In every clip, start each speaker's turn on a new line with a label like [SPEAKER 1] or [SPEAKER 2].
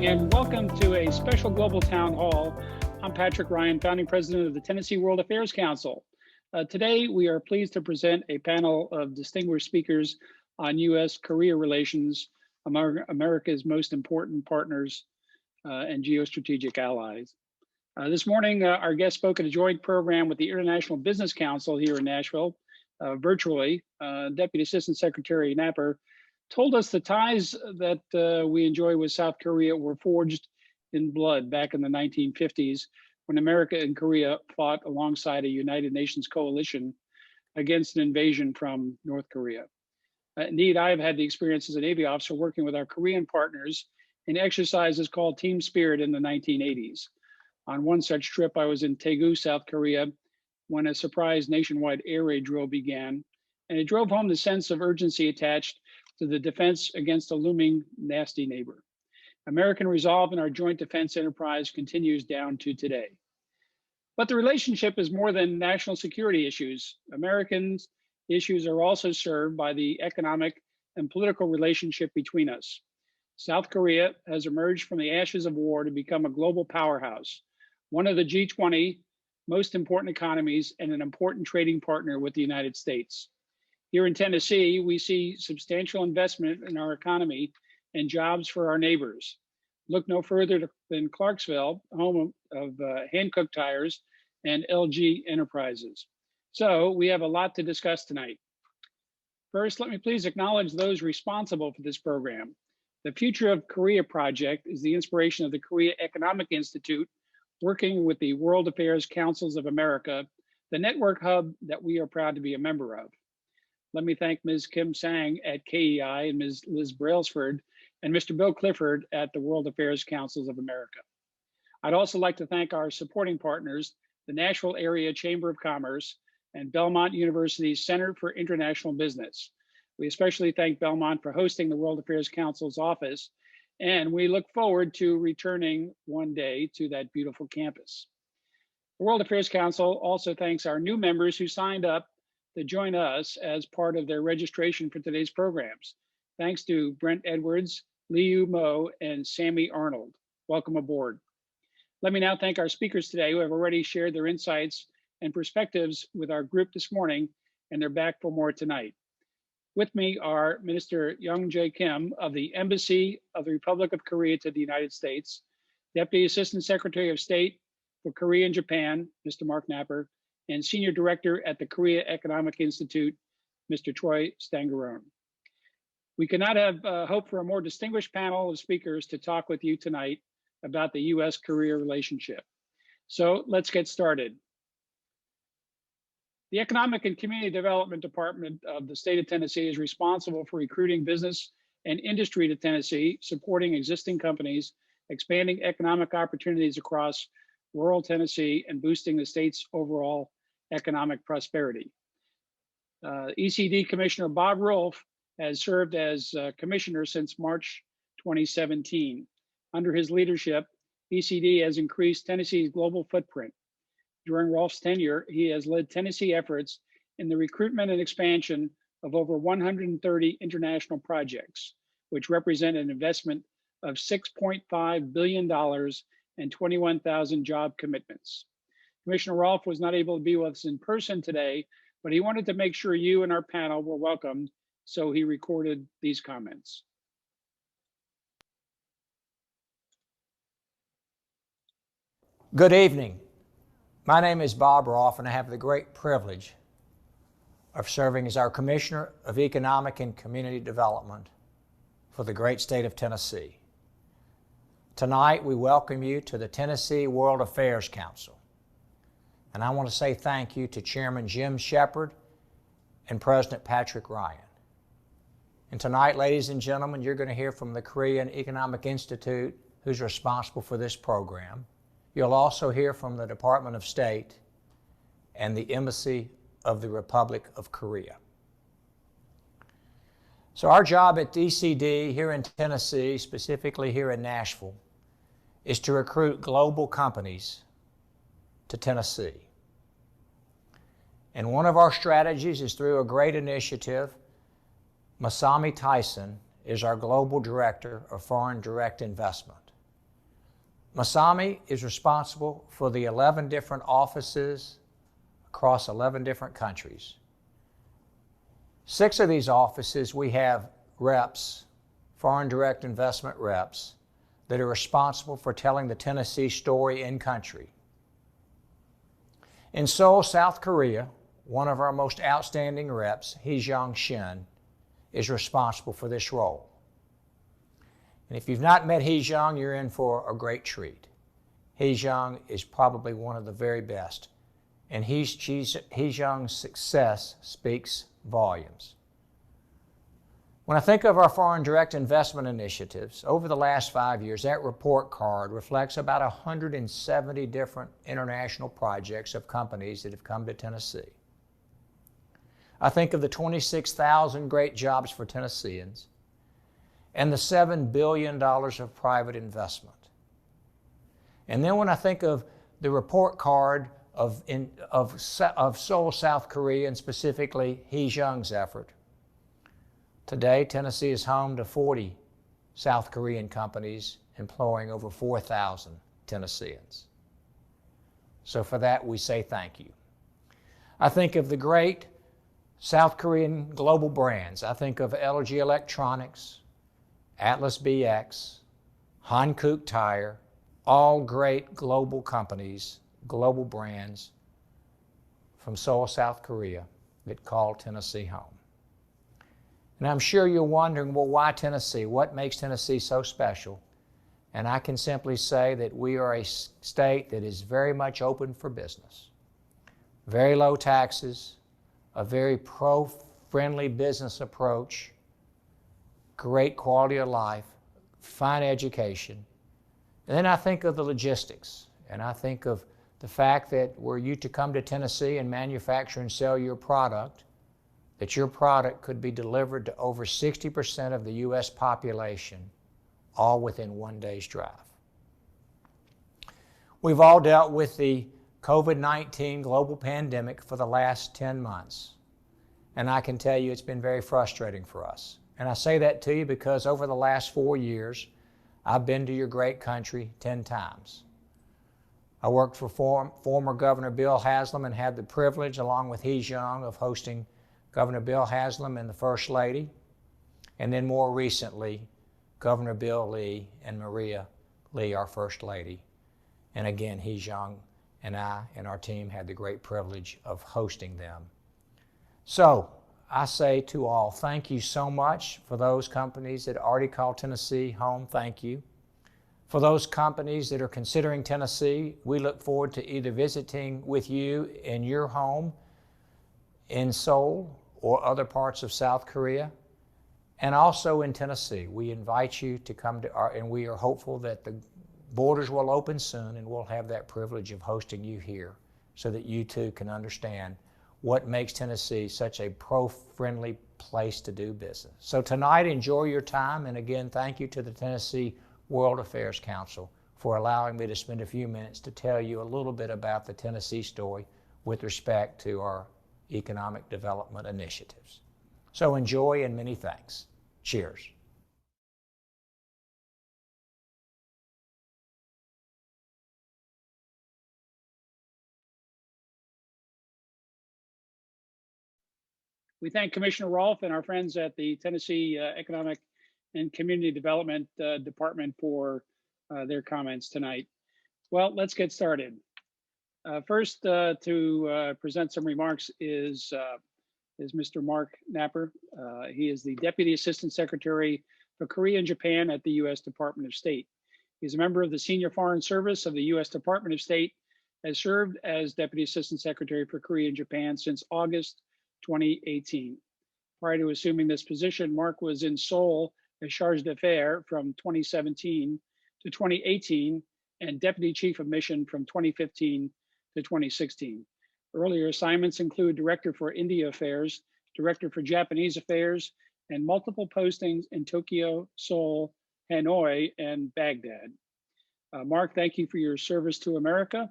[SPEAKER 1] evening and welcome to a special global town hall. I'm Patrick Ryan, founding president of the Tennessee World Affairs Council. Today, we are pleased to present a panel of distinguished speakers on U.S.-Korea relations among America's most important partners and geostrategic allies. This morning, our guest spoke at a joint program with the International Business Council here in Nashville, virtually. Deputy Assistant Secretary Knapper told us the ties that we enjoy with South Korea were forged in blood back in the 1950s when America and Korea fought alongside a United Nations coalition against an invasion from North Korea. Indeed, I have had the experience as a Navy officer working with our Korean partners in exercises called Team Spirit in the 1980s. On one such trip, I was in Daegu, South Korea, when a surprise nationwide air raid drill began, and it drove home the sense of urgency attached to the defense against a looming nasty neighbor. American resolve in our joint defense enterprise continues down to today. But the relationship is more than national security issues. Americans' issues are also served by the economic and political relationship between us. South Korea has emerged from the ashes of war to become a global powerhouse, one of the G20 most important economies and an important trading partner with the United States. Here in Tennessee, we see substantial investment in our economy and jobs for our neighbors. Look no further than Clarksville, home of Hankook Tires and LG Enterprises. So we have a lot to discuss tonight. First, let me please acknowledge those responsible for this program. The Future of Korea project is the inspiration of the Korea Economic Institute, working with the World Affairs Councils of America, the network hub that we are proud to be a member of. Let me thank Ms. Kim Sang at KEI and Ms. Liz Brailsford and Mr. Bill Clifford at the World Affairs Councils of America. I'd also like to thank our supporting partners, the Nashville Area Chamber of Commerce and Belmont University's Center for International Business. We especially thank Belmont for hosting the World Affairs Council's office, and we look forward to returning one day to that beautiful campus. The World Affairs Council also thanks our new members who signed up to join us as part of their registration for today's programs. Thanks to Brent Edwards, Liu Mo, and Sammy Arnold. Welcome aboard. Let me now thank our speakers today who have already shared their insights and perspectives with our group this morning, and they're back for more tonight. With me are Minister YoungJae Kim of the Embassy of the Republic of Korea to the United States, Deputy Assistant Secretary of State for Korea and Japan, Mr. Marc Knapper, and Senior Director at the Korea Economic Institute, Mr. Troy Stangarone. We could not have hoped for a more distinguished panel of speakers to talk with you tonight about the U.S.-Korea relationship. So let's get started. The Economic and Community Development Department of the state of Tennessee is responsible for recruiting business and industry to Tennessee, supporting existing companies, expanding economic opportunities across rural Tennessee, and boosting the state's overall economic prosperity. ECD Commissioner Bob Rolfe has served as commissioner since March 2017. Under his leadership, ECD has increased Tennessee's global footprint. During Rolfe's tenure, he has led Tennessee efforts in the recruitment and expansion of over 130 international projects, which represent an investment of $6.5 billion and 21,000 job commitments. Commissioner Rolfe was not able to be with us in person today, but he wanted to make sure you and our panel were welcomed, so he recorded these comments.
[SPEAKER 2] Good evening. My name is Bob Rolfe, and I have the great privilege of serving as our Commissioner of Economic and Community Development for the great state of Tennessee. Tonight, we welcome you to the Tennessee World Affairs Council. And I want to say thank you to Chairman Jim Shepard and President Patrick Ryan. And tonight, ladies and gentlemen, you're going to hear from the Korean Economic Institute, who's responsible for this program. You'll also hear from the Department of State and the Embassy of the Republic of Korea. So our job at ECD here in Tennessee, specifically here in Nashville, is to recruit global companies to Tennessee. And one of our strategies is through a great initiative. Masami Tyson is our Global Director of Foreign Direct Investment. Masami is responsible for the 11 different offices across 11 different countries. 6 of these offices we have reps, foreign direct investment reps, that are responsible for telling the Tennessee story in country. In Seoul, South Korea, one of our most outstanding reps, Shin, is responsible for this role. And if you've not met Heejung, you're in for a great treat. Heejung is probably one of the very best, and Heejung's success speaks volumes. When I think of our foreign direct investment initiatives, over the last 5 years, that report card reflects about 170 different international projects of companies that have come to Tennessee. I think of the 26,000 great jobs for Tennesseans and the $7 billion of private investment. And then when I think of the report card of Seoul, South Korea, and specifically Heejung's effort, today, Tennessee is home to 40 South Korean companies employing over 4,000 Tennesseans. So for that, we say thank you. I think of the great South Korean global brands. I think of LG Electronics, Atlas BX, Hankook Tire, all great global companies, global brands from Seoul, South Korea that call Tennessee home. And I'm sure you're wondering, well, why Tennessee? What makes Tennessee so special? And I can simply say that we are a state that is very much open for business. Very low taxes, a very pro-friendly business approach, great quality of life, fine education. And then I think of the logistics, and I think of the fact that were you to come to Tennessee and manufacture and sell your product, that your product could be delivered to over 60% of the U.S. population, all within 1 day's drive. We've all dealt with the COVID-19 global pandemic for the last 10 months, and I can tell you it's been very frustrating for us. And I say that to you because over the last 4 years, I've been to your great country 10 times. I worked for former Governor Bill Haslam and had the privilege, along with Heejung, of hosting Governor Bill Haslam and the First Lady, and then more recently, Governor Bill Lee and Maria Lee, our First Lady. And again, Heejung and I and our team had the great privilege of hosting them. So I say to all, thank you so much. For those companies that already call Tennessee home, thank you. For those companies that are considering Tennessee, we look forward to either visiting with you in your home in Seoul or other parts of South Korea, and also in Tennessee. We invite you to come to and we are hopeful that the borders will open soon and we'll have that privilege of hosting you here so that you too can understand what makes Tennessee such a pro-friendly place to do business. So tonight, enjoy your time, and again, thank you to the Tennessee World Affairs Council for allowing me to spend a few minutes to tell you a little bit about the Tennessee story with respect to our economic development initiatives. So enjoy and many thanks. Cheers.
[SPEAKER 1] We thank Commissioner Rolfe and our friends at the Tennessee Economic and Community Development Department for their comments tonight. Well, let's get started. First, to present some remarks is Mr. Marc Knapper. He is the Deputy Assistant Secretary for Korea and Japan at the U.S. Department of State. He's a member of the Senior Foreign Service of the U.S. Department of State, has served as Deputy Assistant Secretary for Korea and Japan since August 2018. Prior to assuming this position, Marc was in Seoul as Charge d'Affaires from 2017 to 2018 and Deputy Chief of Mission from 2015 to 2016. Earlier assignments include Director for India Affairs, Director for Japanese Affairs, and multiple postings in Tokyo, Seoul, Hanoi, and Baghdad. Marc, thank you for your service to America.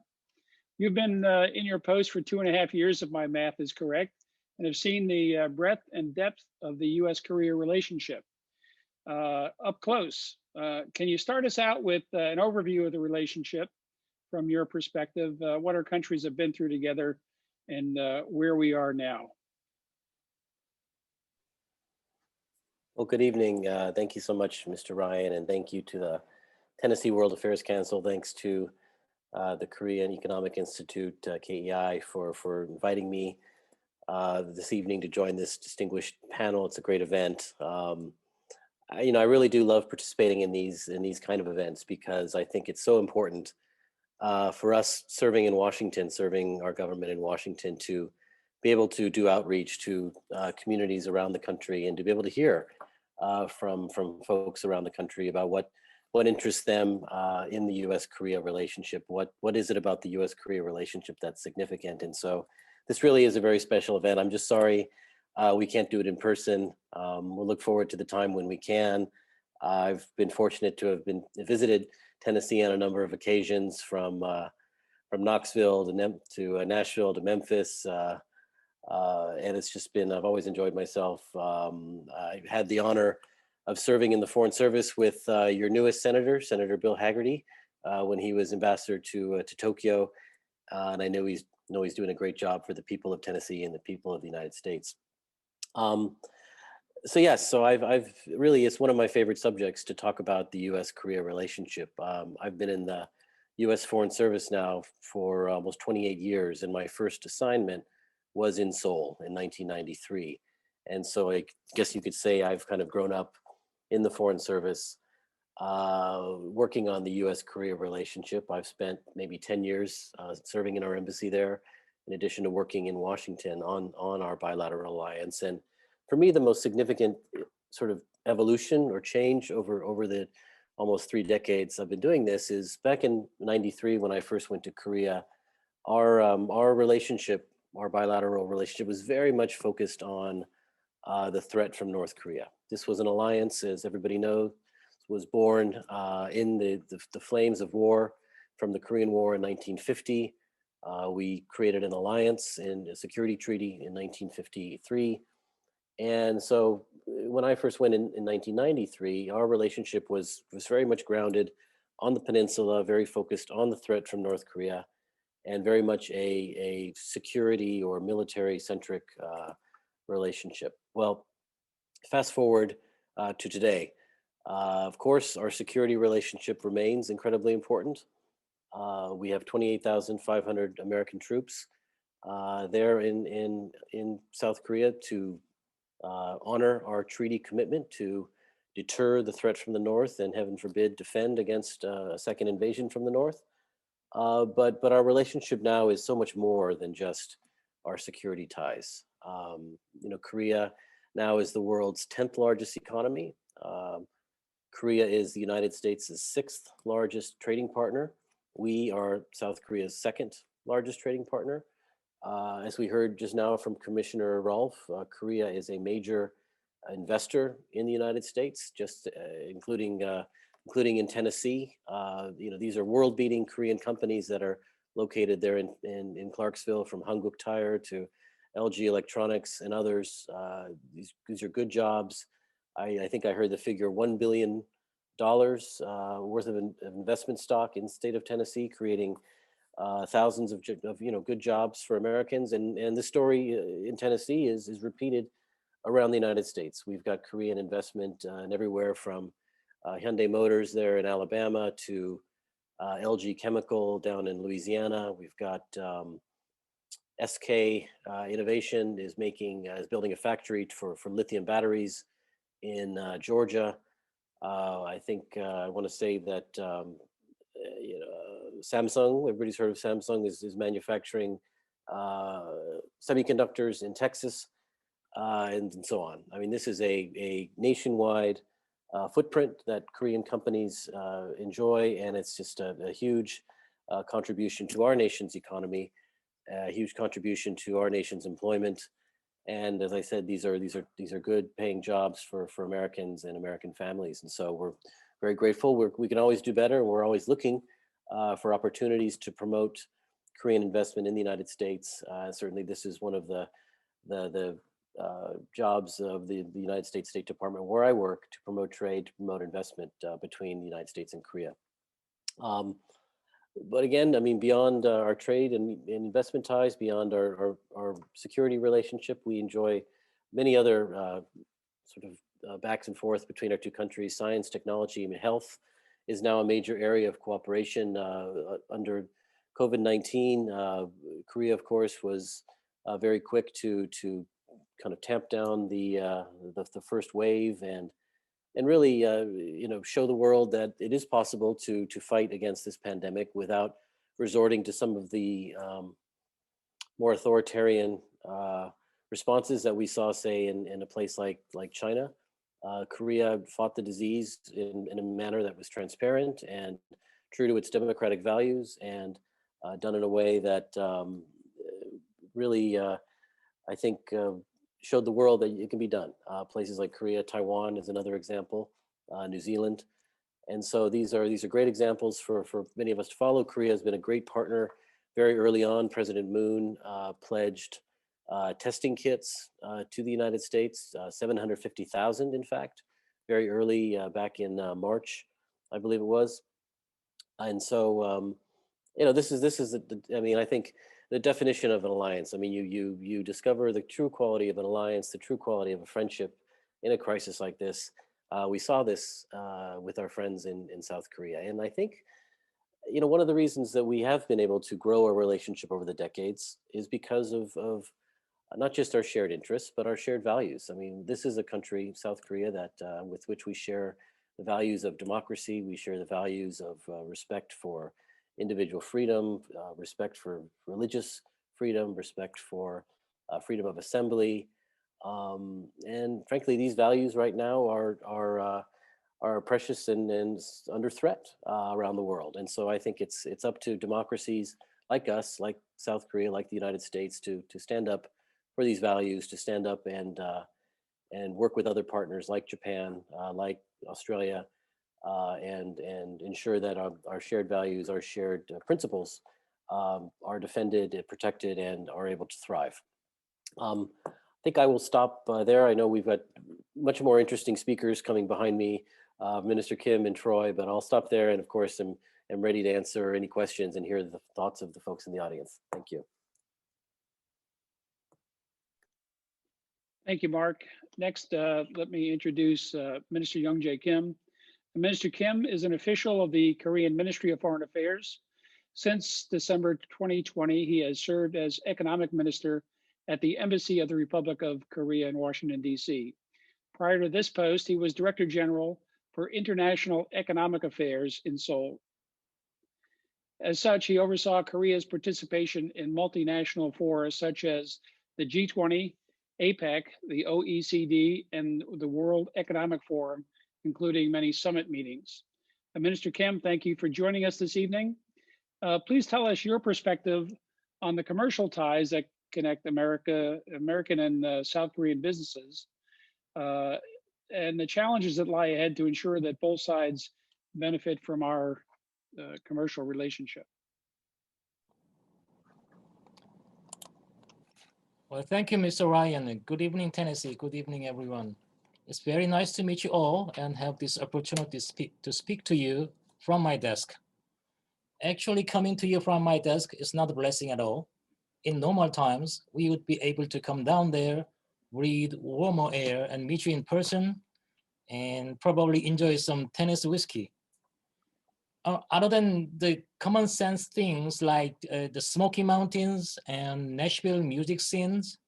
[SPEAKER 1] You've been in your post for 2.5 years, if my math is correct, and have seen the breadth and depth of the U.S.-Korea relationship up close. Can you start us out with an overview of the relationship from your perspective? What our countries have been through together and where we are now?
[SPEAKER 3] Well, good evening. Thank you so much, Mr. Ryan, and thank you to the Tennessee World Affairs Council. Thanks to the Korean Economic Institute, KEI, for inviting me this evening to join this distinguished panel. It's a great event. I really do love participating in these kind of events because I think it's so important for us serving in Washington, serving our government in Washington, to be able to do outreach to communities around the country and to be able to hear from folks around the country about what interests them in the U.S.-Korea relationship. What is it about the U.S.-Korea relationship that's significant? And so this really is a very special event. I'm just sorry we can't do it in person. We'll look forward to the time when we can. I've been fortunate to have visited Tennessee on a number of occasions, from Knoxville to Nashville to Memphis. And it's just been, I've always enjoyed myself. I had the honor of serving in the Foreign Service with your newest senator, Senator Bill Hagerty, when he was ambassador to Tokyo. And I know he's doing a great job for the people of Tennessee and the people of the United States. So yes, so I've really, it's one of my favorite subjects to talk about the U.S.-Korea relationship. I've been in the U.S. Foreign Service now for almost 28 years, and my first assignment was in Seoul in 1993. And so I guess you could say I've kind of grown up in the Foreign Service, working on the U.S.-Korea relationship. I've spent maybe 10 years serving in our embassy there, in addition to working in Washington on our bilateral alliance. And for me, the most significant sort of evolution or change over the almost 3 decades I've been doing this is back in '93, when I first went to Korea. Our relationship, our bilateral relationship, was very much focused on the threat from North Korea. This was an alliance, as everybody knows, was born in the flames of war from the Korean War in 1950. We created an alliance in a security treaty in 1953. And so when I first went in 1993, our relationship was very much grounded on the peninsula, very focused on the threat from North Korea, and very much a security or military-centric relationship. Well, fast forward to today. Of course, our security relationship remains incredibly important. We have 28,500 American troops there in South Korea to honor our treaty commitment to deter the threat from the north and, heaven forbid, defend against a second invasion from the north. But our relationship now is so much more than just our security ties. Korea now is the world's 10th largest economy. Korea is the United States' 6th largest trading partner. We are South Korea's 2nd largest trading partner. As we heard just now from Commissioner Rolfe, Korea is a major investor in the United States, just including in Tennessee. These are world-beating Korean companies that are located there in Clarksville, from Hanguk Tire to LG Electronics and others. These are good jobs. I think I heard the figure $1 billion worth of investment stock in the state of Tennessee, creating thousands of good jobs for Americans. And the story in Tennessee is repeated around the United States. We've got Korean investment in everywhere from Hyundai Motors there in Alabama to LG Chemical down in Louisiana. We've got SK Innovation is building a factory for lithium batteries in Georgia. I think I want to say that Samsung, everybody's heard of Samsung, is manufacturing semiconductors in Texas, and so on. I mean, this is a nationwide footprint that Korean companies enjoy, and it's just a huge contribution to our nation's economy, a huge contribution to our nation's employment. And as I said, these are good paying jobs for Americans and American families. And so we're very grateful. We can always do better. We're always looking for opportunities to promote Korean investment in the United States. Certainly, this is one of the jobs of the United States State Department, where I work, to promote trade, to promote investment between the United States and Korea. But again, I mean, beyond our trade and investment ties, beyond our security relationship, we enjoy many other sort of backs and forth between our two countries. Science, technology, and health is now a major area of cooperation. Under COVID-19, Korea, of course, was very quick to kind of tamp down the first wave and really show the world that it is possible to fight against this pandemic without resorting to some of the more authoritarian responses that we saw, say, in a place like China. Korea fought the disease in a manner that was transparent and true to its democratic values, and done in a way that really, I think, showed the world that it can be done. Places like Korea, Taiwan is another example, New Zealand. And so these are great examples for many of us to follow. Korea has been a great partner. Very early on, President Moon pledged testing kits to the United States, 750,000 in fact, very early back in March, I believe it was. And so, this is I mean, I think the definition of an alliance. I mean, you discover the true quality of an alliance, the true quality of a friendship in a crisis like this. We saw this with our friends in South Korea. And I think, one of the reasons that we have been able to grow our relationship over the decades is because of not just our shared interests, but our shared values. I mean, this is a country, South Korea, that with which we share the values of democracy. We share the values of respect for individual freedom, respect for religious freedom, respect for freedom of assembly. And frankly, these values right now are precious and under threat around the world. And so I think it's up to democracies like us, like South Korea, like the United States, to stand up for these values, to stand up and work with other partners like Japan, like Australia, and ensure that our shared values, our shared principles are defended, protected, and are able to thrive. I think I will stop there. I know we've got much more interesting speakers coming behind me, Minister Kim and Troy, but I'll stop there. And of course, I'm ready to answer any questions and hear the thoughts of the folks in the audience. Thank you.
[SPEAKER 1] Thank you, Marc. Next, let me introduce Minister YoungJae Kim. Minister Kim is an official of the Korean Ministry of Foreign Affairs. Since December 2020, he has served as economic minister at the Embassy of the Republic of Korea in Washington, D.C. Prior to this post, he was Director General for International Economic Affairs in Seoul. As such, he oversaw Korea's participation in multinational fora such as the G20, APEC, the OECD, and the World Economic Forum, including many summit meetings. Minister Kim, thank you for joining us this evening. Please tell us your perspective on the commercial ties that connect American and South Korean businesses, and the challenges that lie ahead to ensure that both sides benefit from our commercial relationship.
[SPEAKER 4] Well, thank you, Mr. Ryan. Good evening, Tennessee. Good evening, everyone. It's very nice to meet you all and have this opportunity to speak to you from my desk. Actually, coming to you from my desk is not a blessing at all. In normal times, we would be able to come down there, breathe warmer air, and meet you in person, and probably enjoy some Tennessee whiskey. Other than the common sense things like the Smoky Mountains and Nashville music scenes,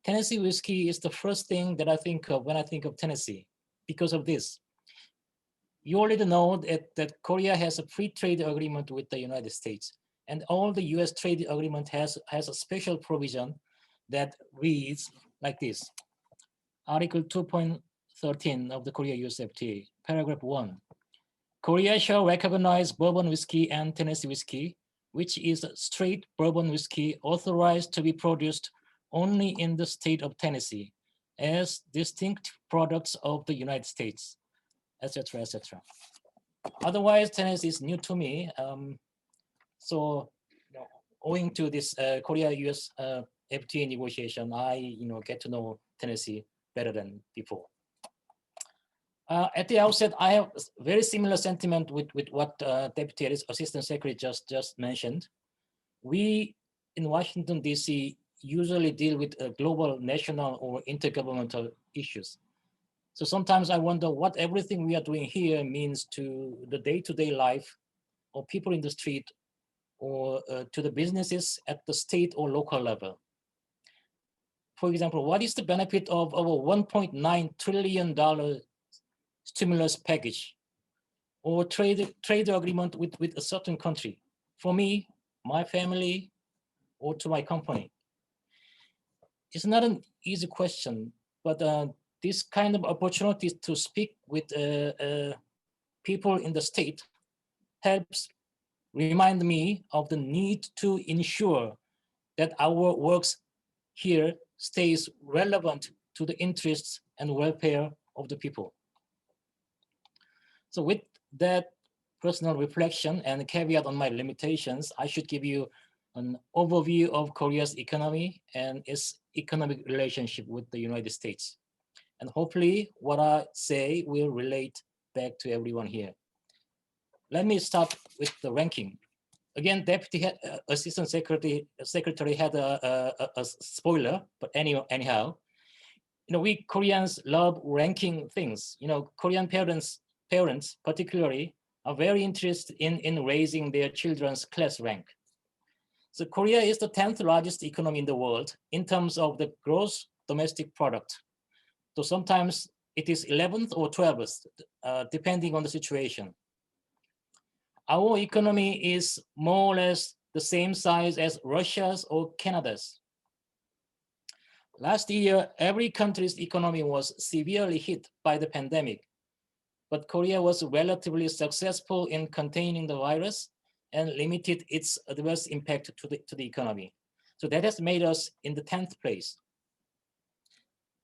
[SPEAKER 4] Tennessee whiskey is the first thing that I think of when I think of Tennessee because of this. You already know that Korea has a free trade agreement with the United States, and all the US trade agreement has a special provision that reads like this. Article 2.13 of the Korea-US FTA, paragraph 1. Korea shall recognize bourbon whiskey and Tennessee whiskey, which is straight bourbon whiskey authorized to be produced only in the state of Tennessee as distinct products of the United States, etc., etc. Otherwise, Tennessee is new to me. So owing to this Korea-US FTA negotiation, I get to know Tennessee better than before. At the outset, I have very similar sentiment with what Deputy Assistant Secretary just mentioned. We in Washington, D.C. usually deal with global, national, or intergovernmental issues. So sometimes I wonder what everything we are doing here means to the day-to-day life of people in the street or to the businesses at the state or local level. For example, what is the benefit of our $1.9 trillion stimulus package or trade agreement with a certain country? For me, my family, or to my company? It's not an easy question, but this kind of opportunities to speak with people in the state helps remind me of the need to ensure that our works here stays relevant to the interests and welfare of the people. So with that personal reflection and caveat on my limitations, I should give you an overview of Korea's economy and its economic relationship with the United States. And hopefully what I say will relate back to everyone here. Let me start with the ranking. Again, Deputy Assistant Secretary had a spoiler, but anyhow, we Koreans love ranking things. Korean parents particularly are very interested in raising their children's class rank. So Korea is the 10th largest economy in the world in terms of the gross domestic product. So sometimes it is 11th or 12th, depending on the situation. Our economy is more or less the same size as Russia's or Canada's. Last year, every country's economy was severely hit by the pandemic, but Korea was relatively successful in containing the virus and limited its adverse impact to the economy. So that has made us in the 10th place.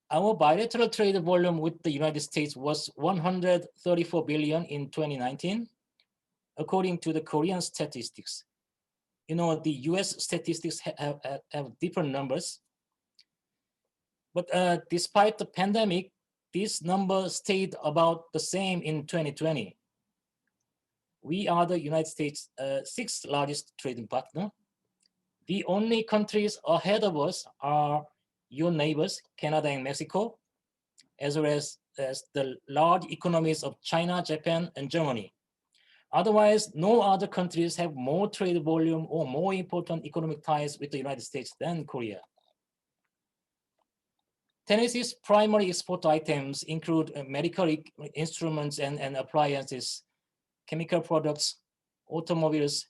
[SPEAKER 4] Our bilateral trade volume with the United States was 134 billion in 2019, according to the Korean statistics. The US statistics have different numbers. But despite the pandemic, this number stayed about the same in 2020. We are the United States' 6th largest trading partner. The only countries ahead of us are your neighbors, Canada and Mexico, as well as the large economies of China, Japan, and Germany. Otherwise, no other countries have more trade volume or more important economic ties with the United States than Korea. Tennessee's primary export items include medical instruments and appliances, chemical products, automobiles,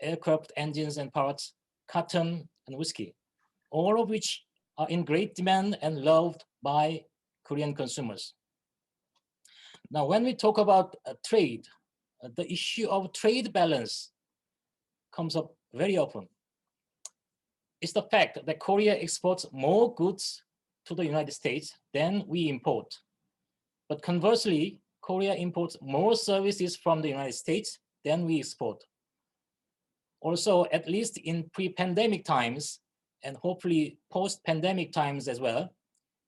[SPEAKER 4] aircraft engines and parts, cotton, and whiskey, all of which are in great demand and loved by Korean consumers. Now, when we talk about trade, the issue of trade balance comes up very often. It's the fact that Korea exports more goods to the United States than we import. But conversely, Korea imports more services from the United States than we export. Also, at least in pre-pandemic times, and hopefully post-pandemic times as well,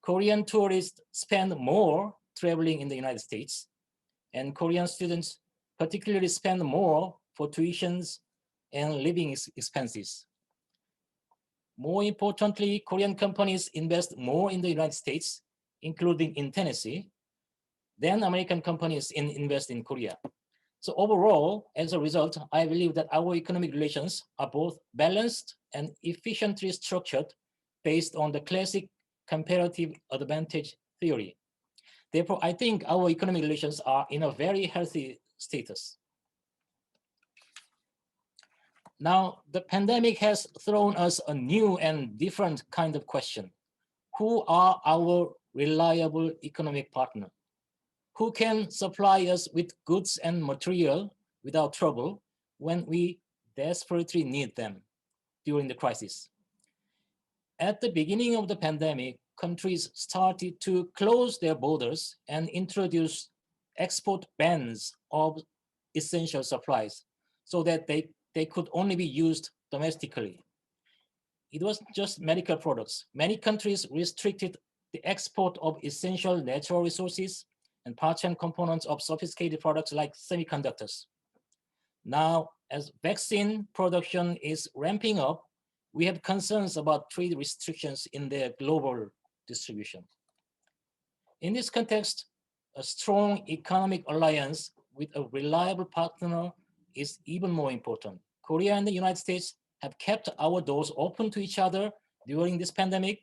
[SPEAKER 4] Korean tourists spend more traveling in the United States, and Korean students particularly spend more for tuitions and living expenses. More importantly, Korean companies invest more in the United States, including in Tennessee, than American companies invest in Korea. So overall, as a result, I believe that our economic relations are both balanced and efficiently structured based on the classic comparative advantage theory. Therefore, I think our economic relations are in a very healthy status. Now, the pandemic has thrown us a new and different kind of question. Who are our reliable economic partner? Who can supply us with goods and material without trouble when we desperately need them during the crisis? At the beginning of the pandemic, countries started to close their borders and introduce export bans of essential supplies so that they could only be used domestically. it was just medical products. Many countries restricted the export of essential natural resources and parts and components of sophisticated products like semiconductors. Now, as vaccine production is ramping up, we have concerns about trade restrictions in their global distribution. In this context, a strong economic alliance with a reliable partner is even more important. Korea and the United States have kept our doors open to each other during this pandemic.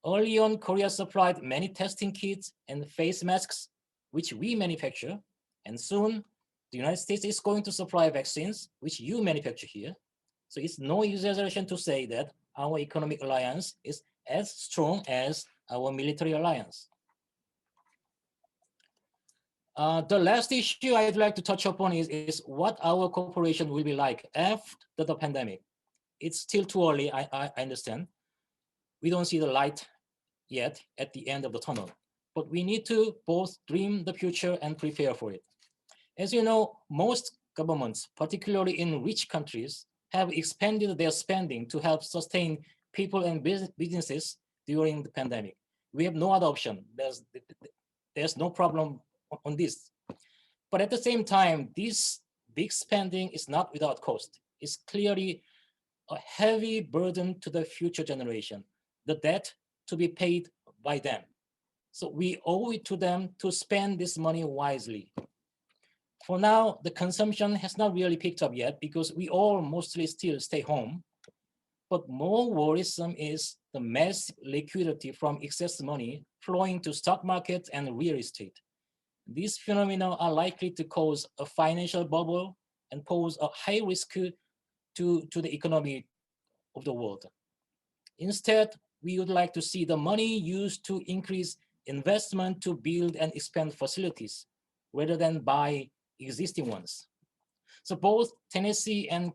[SPEAKER 4] Early on, Korea supplied many testing kits and face masks, which we manufacture, and soon the United States is going to supply vaccines, which you manufacture here. So it's no exaggeration to say that our economic alliance is as strong as our military alliance. The last issue I'd like to touch upon is what our cooperation will be like after the pandemic. It's still too early, I understand. We don't see the light yet at the end of the tunnel, but we need to both dream the future and prepare for it. As you know, most governments, particularly in rich countries, have expanded their spending to help sustain people and businesses during the pandemic. We have no other option. There's no problem on this. But at the same time, this big spending is not without cost. It's clearly a heavy burden to the future generation, the debt to be paid by them. So we owe it to them to spend this money wisely. For now, the consumption has not really picked up yet because we all mostly still stay home. But more worrisome is the massive liquidity from excess money flowing to stock markets and real estate. These phenomena are likely to cause a financial bubble and pose a high risk to the economy of the world. Instead, we would like to see the money used to increase investment to build and expand facilities rather than buy existing ones. So both Tennessee and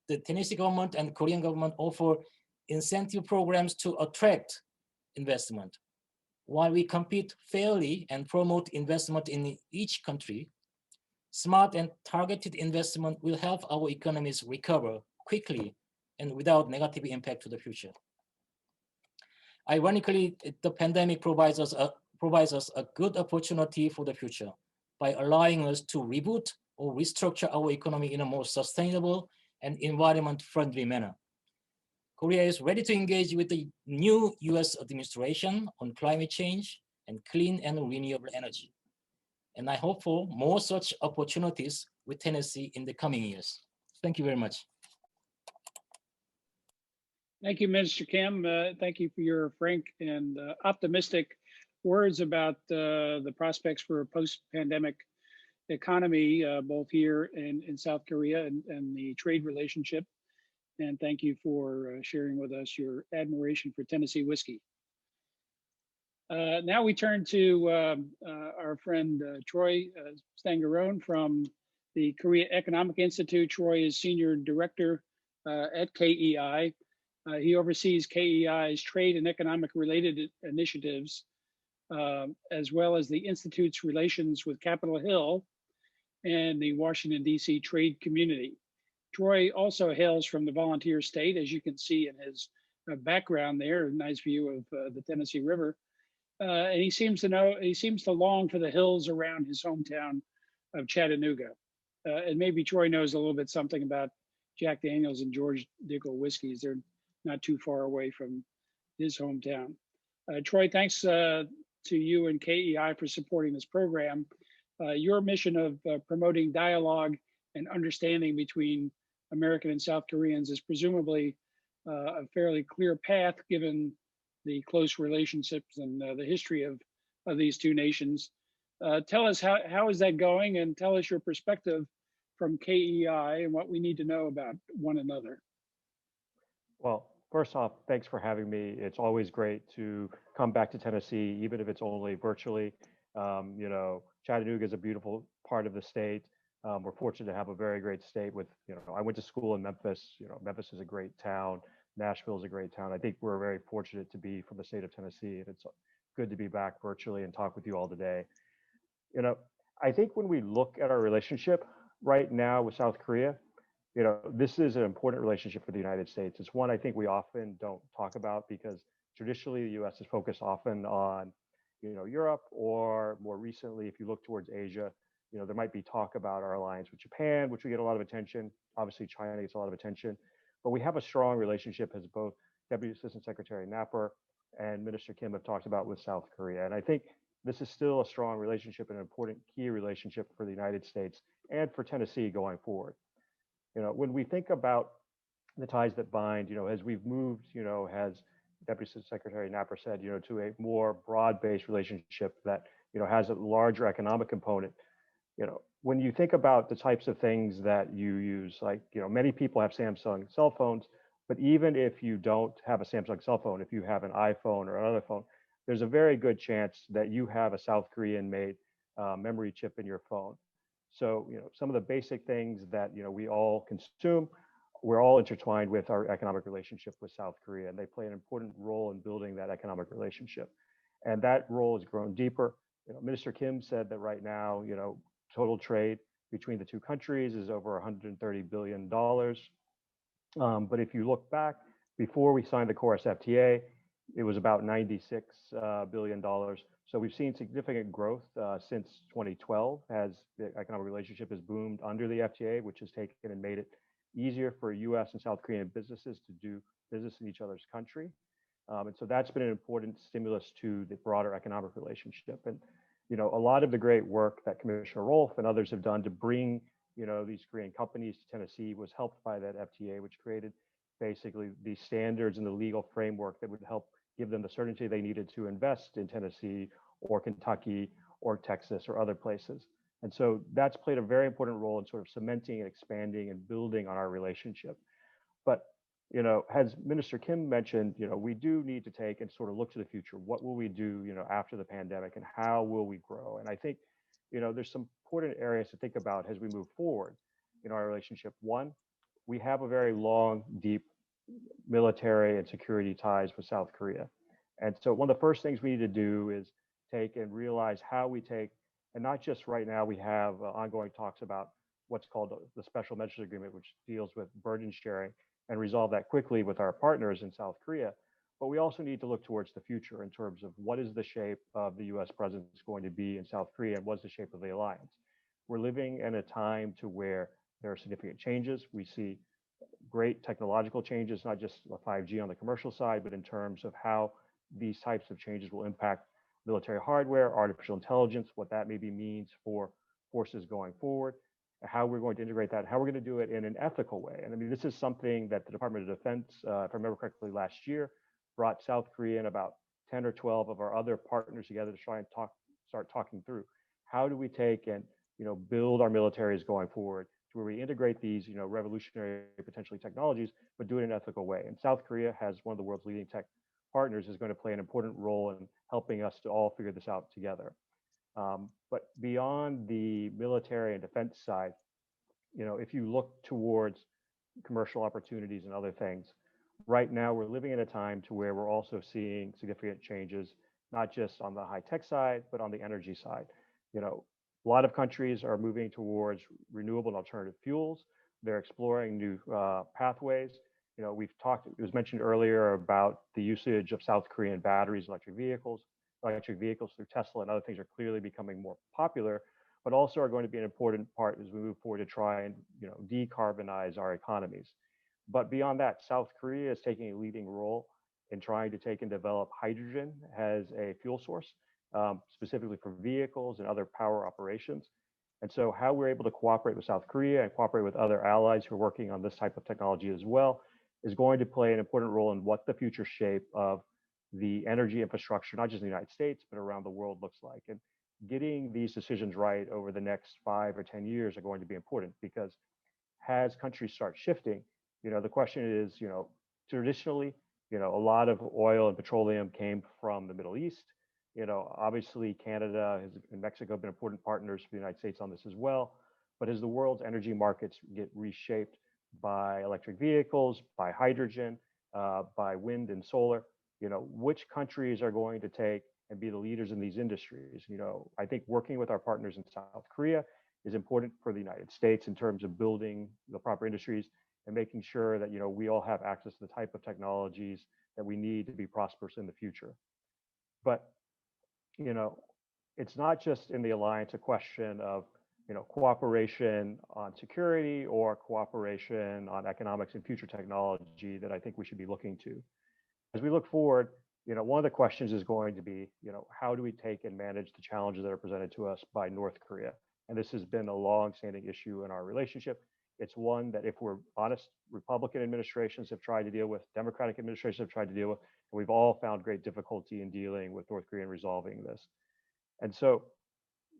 [SPEAKER 4] the Tennessee government and Korean government offer incentive programs to attract investment. While we compete fairly and promote investment in each country, smart and targeted investment will help our economies recover quickly and without negative impact to the future. Ironically, the pandemic provides us a good opportunity for the future by allowing us to reboot or restructure our economy in a more sustainable and environment-friendly manner. Korea is ready to engage with the new US administration on climate change and clean and renewable energy. And I hope for more such opportunities with Tennessee in the coming years. Thank you very much.
[SPEAKER 1] Thank you, Minister Kim. Thank you for your frank and optimistic words about the prospects for a post-pandemic economy, both here in South Korea and the trade relationship. And thank you for sharing with us your admiration for Tennessee whiskey. Now we turn to our friend Troy Stangarone from the Korea Economic Institute. Troy is Senior Director at KEI. He oversees KEI's trade and economic related initiatives, as well as the Institute's relations with Capitol Hill and the Washington, D.C. trade community. Troy also hails from the volunteer state, as you can see in his background there, a nice view of the Tennessee River. And he seems to long for the hills around his hometown of Chattanooga. And maybe Troy knows a little bit something about Jack Daniels and George Dickel whiskeys. They're not too far away from his hometown. Troy, thanks to you and KEI for supporting this program. Your mission of promoting dialogue and understanding between American and South Koreans is presumably a fairly clear path given the close relationships and the history of these two nations. Tell us how is that going, and tell us your perspective from KEI and what we need to know about one another.
[SPEAKER 5] Well, first off, thanks for having me. It's always great to come back to Tennessee, even if it's only virtually. You know, Chattanooga is a beautiful part of the state. We're fortunate to have a very great state with, you know, I went to school in Memphis. You know, Memphis is a great town. Nashville is a great town. I think we're very fortunate to be from the state of Tennessee, and it's good to be back virtually and talk with you all today. You know, I think when we look at our relationship right now with South Korea, this is an important relationship for the United States. It's one I think we often don't talk about because traditionally the U.S. is focused often on, Europe, or more recently, if you look towards Asia, there might be talk about our alliance with Japan, which we get a lot of attention. Obviously, China gets a lot of attention, but we have a strong relationship, as both Deputy Assistant Secretary Knapper and Minister Kim have talked about, with South Korea. And I think this is still a strong relationship and an important key relationship for the United States and for Tennessee going forward. When we think about the ties that bind, as we've moved, as Deputy Secretary Knapper said, to a more broad-based relationship that, has a larger economic component. When you think about the types of things that you use, like, many people have Samsung cell phones, but even if you don't have a Samsung cell phone, if you have an iPhone or another phone, there's a very good chance that you have a South Korean-made memory chip in your phone. So, some of the basic things that, we all consume, we're all intertwined with our economic relationship with South Korea, and they play an important role in building that economic relationship. And that role has grown deeper. Minister Kim said that right now, total trade between the two countries is over $130 billion. But if you look back, before we signed the Chorus FTA, it was about $96 billion. So we've seen significant growth since 2012 as the economic relationship has boomed under the FTA, which has taken and made it easier for US and South Korean businesses to do business in each other's country. And so that's been an important stimulus to the broader economic relationship. And, a lot of the great work that Commissioner Rolfe and others have done to bring, these Korean companies to Tennessee was helped by that FTA, which created basically the standards and the legal framework that would help give them the certainty they needed to invest in Tennessee or Kentucky or Texas or other places. And so that's played a very important role in sort of cementing and expanding and building on our relationship. But, as Minister Kim mentioned, we do need to take and sort of look to the future. What will we do, after the pandemic, and how will we grow? And I think, there's some important areas to think about as we move forward in our relationship. One, we have a very long, deep military and security ties with South Korea. And so one of the first things we need to do is take and realize how we take, and not just right now, we have ongoing talks about what's called the Special Measures Agreement, which deals with burden sharing, and resolve that quickly with our partners in South Korea. But we also need to look towards the future in terms of what is the shape of the US presence going to be in South Korea, and what's the shape of the alliance. We're living in a time to where there are significant changes. We see great technological changes, not just 5G on the commercial side, but in terms of how these types of changes will impact military hardware, artificial intelligence, what that maybe means for forces going forward, how we're going to integrate that, how we're going to do it in an ethical way. And I mean, this is something that the Department of Defense, if I remember correctly, last year brought South Korea and about 10 or 12 of our other partners together to try and start talking through how do we take and build our militaries going forward to where we integrate these revolutionary potentially technologies, but do it in an ethical way. And South Korea has one of the world's leading tech partners, is going to play an important role in helping us to all figure this out together. But beyond the military and defense side, if you look towards commercial opportunities and other things, right now we're living in a time to where we're also seeing significant changes, not just on the high tech side, but on the energy side. A lot of countries are moving towards renewable and alternative fuels. They're exploring new pathways. We've talked, it was mentioned earlier about the usage of South Korean batteries, electric vehicles through Tesla and other things are clearly becoming more popular, but also are going to be an important part as we move forward to try and decarbonize our economies. But beyond that, South Korea is taking a leading role in trying to take and develop hydrogen as a fuel source, specifically for vehicles and other power operations. And so how we're able to cooperate with South Korea and cooperate with other allies who are working on this type of technology as well is going to play an important role in what the future shape of the energy infrastructure, not just in the United States, but around the world looks like. And getting these decisions right over the next 5 or 10 years are going to be important, because as countries start shifting, the question is, traditionally, a lot of oil and petroleum came from the Middle East. Obviously Canada and Mexico have been important partners for the United States on this as well. But as the world's energy markets get reshaped by electric vehicles, by hydrogen, by wind and solar, which countries are going to take and be the leaders in these industries? I think working with our partners in South Korea is important for the United States in terms of building the proper industries and making sure that we all have access to the type of technologies that we need to be prosperous in the future. But it's not just in the alliance a question of cooperation on security or cooperation on economics and future technology that I think we should be looking to. As we look forward, one of the questions is going to be, how do we take and manage the challenges that are presented to us by North Korea? And this has been a long-standing issue in our relationship. It's one that, if we're honest, Republican administrations have tried to deal with, Democratic administrations have tried to deal with, and we've all found great difficulty in dealing with North Korea and resolving this. And so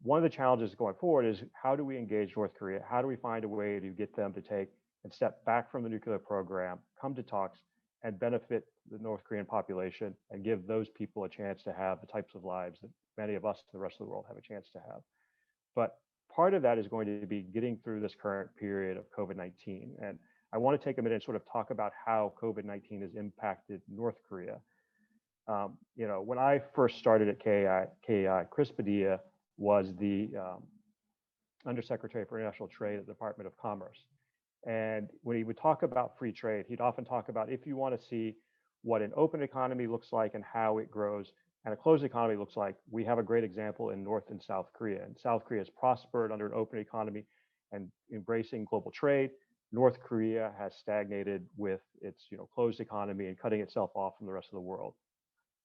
[SPEAKER 5] one of the challenges going forward is, how do we engage North Korea? How do we find a way to get them to take and step back from the nuclear program, come to talks, and benefit the North Korean population and give those people a chance to have the types of lives that many of us in the rest of the world have a chance to have? But part of that is going to be getting through this current period of COVID-19. And I want to take a minute and sort of talk about how COVID-19 has impacted North Korea. When I first started at KI, Chris Padilla was the Undersecretary for International Trade at the Department of Commerce. And when he would talk about free trade, he'd often talk about, if you want to see what an open economy looks like and how it grows, and a closed economy looks like, we have a great example in North and South Korea. And South Korea has prospered under an open economy and embracing global trade. North Korea has stagnated with its closed economy and cutting itself off from the rest of the world.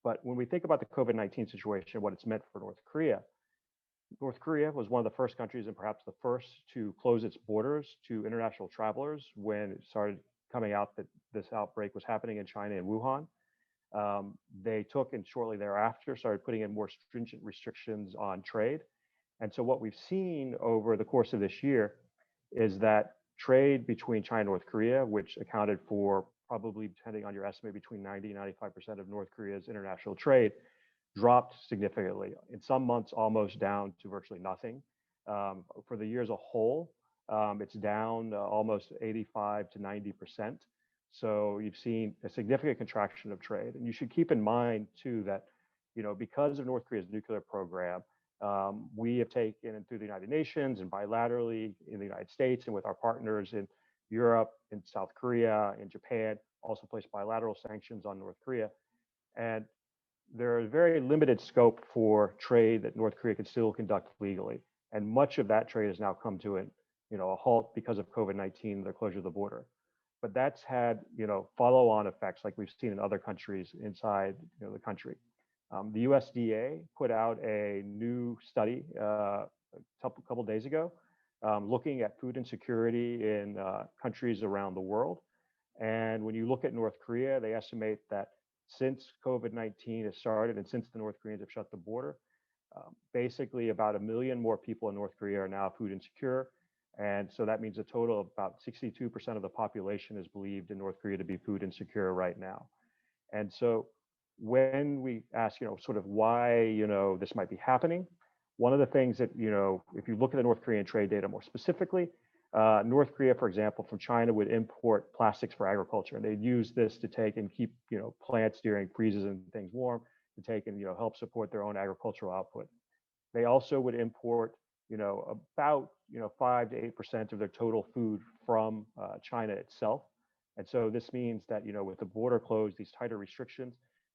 [SPEAKER 5] But when we think about the COVID-19 situation, what it's meant for North Korea was one of the first countries, and perhaps the first, to close its borders to international travelers when it started coming out that this outbreak was happening in China and Wuhan. They took, and shortly thereafter started putting in more stringent restrictions on trade. And so what we've seen over the course of this year is that trade between China and North Korea, which accounted for, probably, depending on your estimate, between 90 and 95% of North Korea's international trade, dropped significantly. In some months, almost down to virtually nothing. For the year as a whole, it's down almost 85 to 90%. So you've seen a significant contraction of trade. And you should keep in mind, too, that because of North Korea's nuclear program, we have taken, and through the United Nations and bilaterally in the United States and with our partners in Europe, in South Korea, in Japan, also placed bilateral sanctions on North Korea. And there is very limited scope for trade that North Korea can still conduct legally. And much of that trade has now come to a halt because of COVID-19, the closure of the border. But that's had, follow-on effects like we've seen in other countries inside the country. The USDA put out a new study a couple of days ago, looking at food insecurity in countries around the world. And when you look at North Korea, they estimate that since COVID-19 has started and since the North Koreans have shut the border, basically about 1 million more people in North Korea are now food insecure. And so that means a total of about 62% of the population is believed in North Korea to be food insecure right now. And so when we ask, sort of why, this might be happening, one of the things that, if you look at the North Korean trade data more specifically, North Korea, for example, from China would import plastics for agriculture. And they'd use this to take and keep, plants during freezes and things warm, to take and, help support their own agricultural output. They also would import, about, 5 to 8% of their total food from China itself. And so this means that, with the border closed, these tighter restrictions,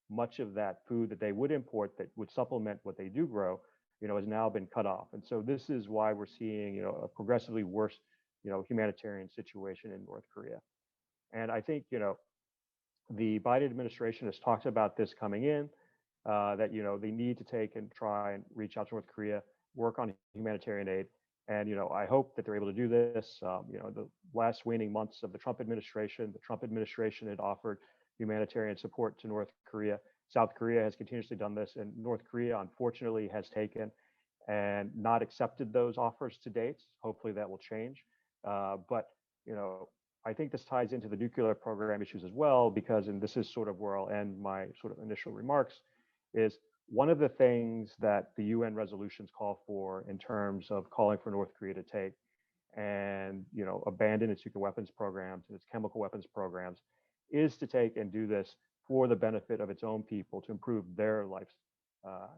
[SPEAKER 5] much of that food that they would import that would supplement what they do grow, has now been cut off. And so this is why we're seeing, a progressively worse, humanitarian situation in North Korea. And I think, the Biden administration has talked about this coming in, that, they need to take and try and reach out to North Korea, work on humanitarian aid. And, I hope that they're able to do this. The last waning months of the Trump administration had offered humanitarian support to North Korea. South Korea has continuously done this, and North Korea, unfortunately, has taken and not accepted those offers to date. Hopefully that will change. But, I think this ties into the nuclear program issues as well, because, and this is sort of where I'll end my sort of initial remarks, is one of the things that the UN resolutions call for in terms of calling for North Korea to take and, abandon its nuclear weapons programs and its chemical weapons programs is to take and do this for the benefit of its own people, to improve their lives.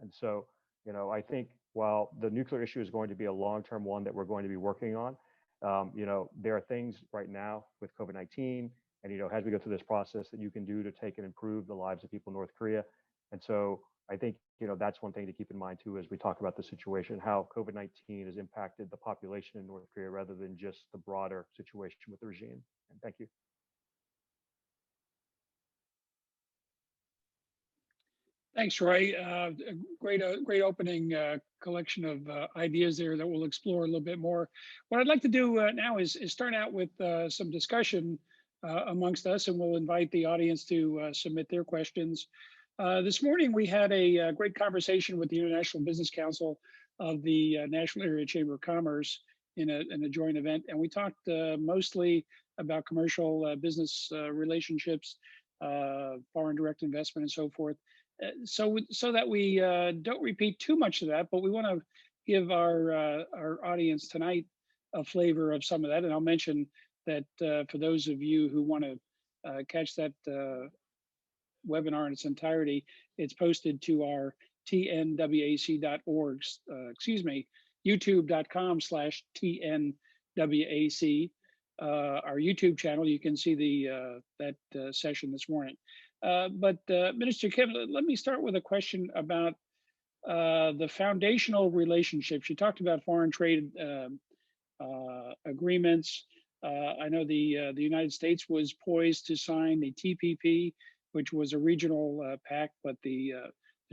[SPEAKER 5] And so, I think while the nuclear issue is going to be a long-term one that we're going to be working on, there are things right now with COVID-19 and, as we go through this process that you can do to take and improve the lives of people in North Korea. And so I think, that's one thing to keep in mind too, as we talk about the situation, how COVID-19 has impacted the population in North Korea rather than just the broader situation with the regime. And thank you.
[SPEAKER 1] Thanks, Roy. Great opening collection of ideas there that we'll explore a little bit more. What I'd like to do now is start out with some discussion amongst us, and we'll invite the audience to submit their questions. This morning, we had a great conversation with the International Business Council of the National Area Chamber of Commerce in a joint event, and we talked mostly about commercial business relationships, foreign direct investment, and so forth. So that we don't repeat too much of that, but we want to give our audience tonight a flavor of some of that. And I'll mention that for those of you who want to catch that webinar in its entirety, it's posted to our tnwac.org, youtube.com/tnwac, our YouTube channel. You can see that session this morning. But Minister Kim, let me start with a question about the foundational relationships. You talked about foreign trade agreements. I know the United States was poised to sign the TPP, which was a regional pact, but the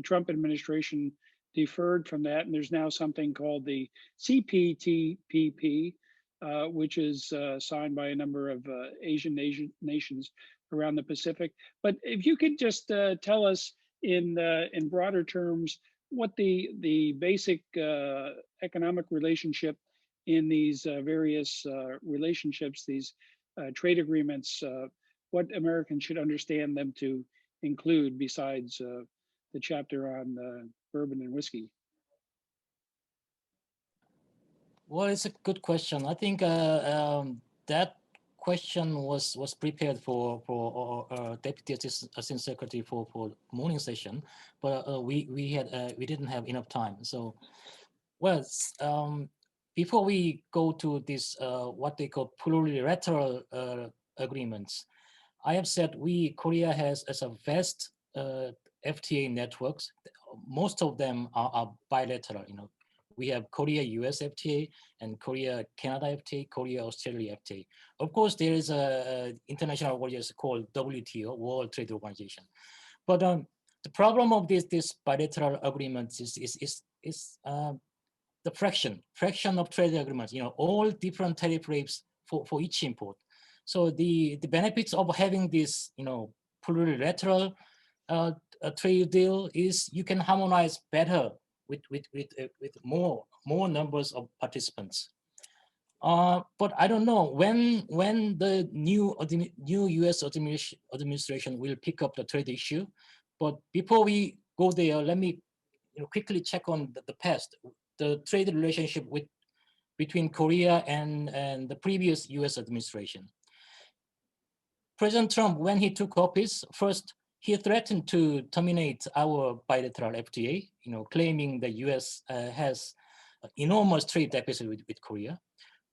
[SPEAKER 1] Trump administration deferred from that, and there's now something called the CPTPP, which is signed by a number of Asian nations around the Pacific. But if you could just tell us in broader terms what the basic economic relationship in these various relationships, these trade agreements, what Americans should understand them to include besides the chapter on bourbon and whiskey.
[SPEAKER 4] Well, it's a good question. I think that question was prepared for Deputy Assistant Secretary for morning session, but we didn't have enough time. So, well, before we go to this what they call plurilateral agreements, I have said Korea has a vast FTA networks. Most of them are bilateral. We have Korea-US FTA and Korea-Canada FTA, Korea-Australia FTA. Of course, there is a international organization called WTO, World Trade Organization. But the problem of this bilateral agreements is the fraction of trade agreements. All different tariff rates for each import. So the benefits of having this plurilateral trade deal is you can harmonize better with more numbers of participants. But I don't know when the new U.S. administration will pick up the trade issue. But before we go there, let me quickly check on the past, the trade relationship between Korea and the previous U.S. administration. President Trump, when he took office, first he threatened to terminate our bilateral FTA, claiming the U.S. has enormous trade deficit with Korea.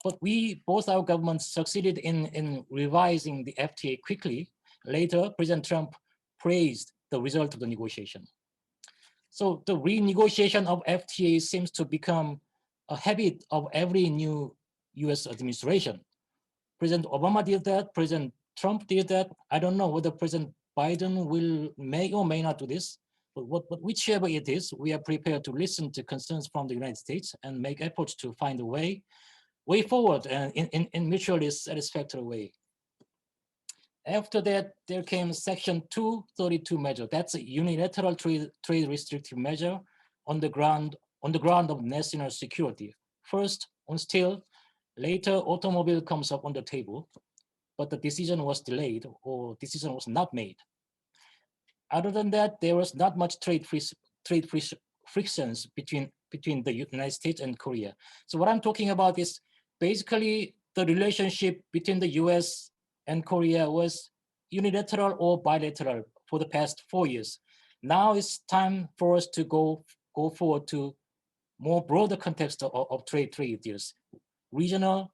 [SPEAKER 4] But both our governments succeeded in revising the FTA quickly. Later, President Trump praised the result of the negotiation. So the renegotiation of FTA seems to become a habit of every new U.S. administration. President Obama did that, President Trump did that. I don't know whether President Biden may or may not do this, but whichever it is, we are prepared to listen to concerns from the United States and make efforts to find a way forward and in mutually satisfactory way. After that, there came Section 232 measure. That's a unilateral trade restrictive measure on the ground of national security. First on steel, later automobile comes up on the table, but the decision was delayed or decision was not made. Other than that, there was not much trade frictions between the United States and Korea. So what I'm talking about is basically the relationship between the US and Korea was unilateral or bilateral for the past 4 years. Now it's time for us to go forward to more broader context of trade deals, regional,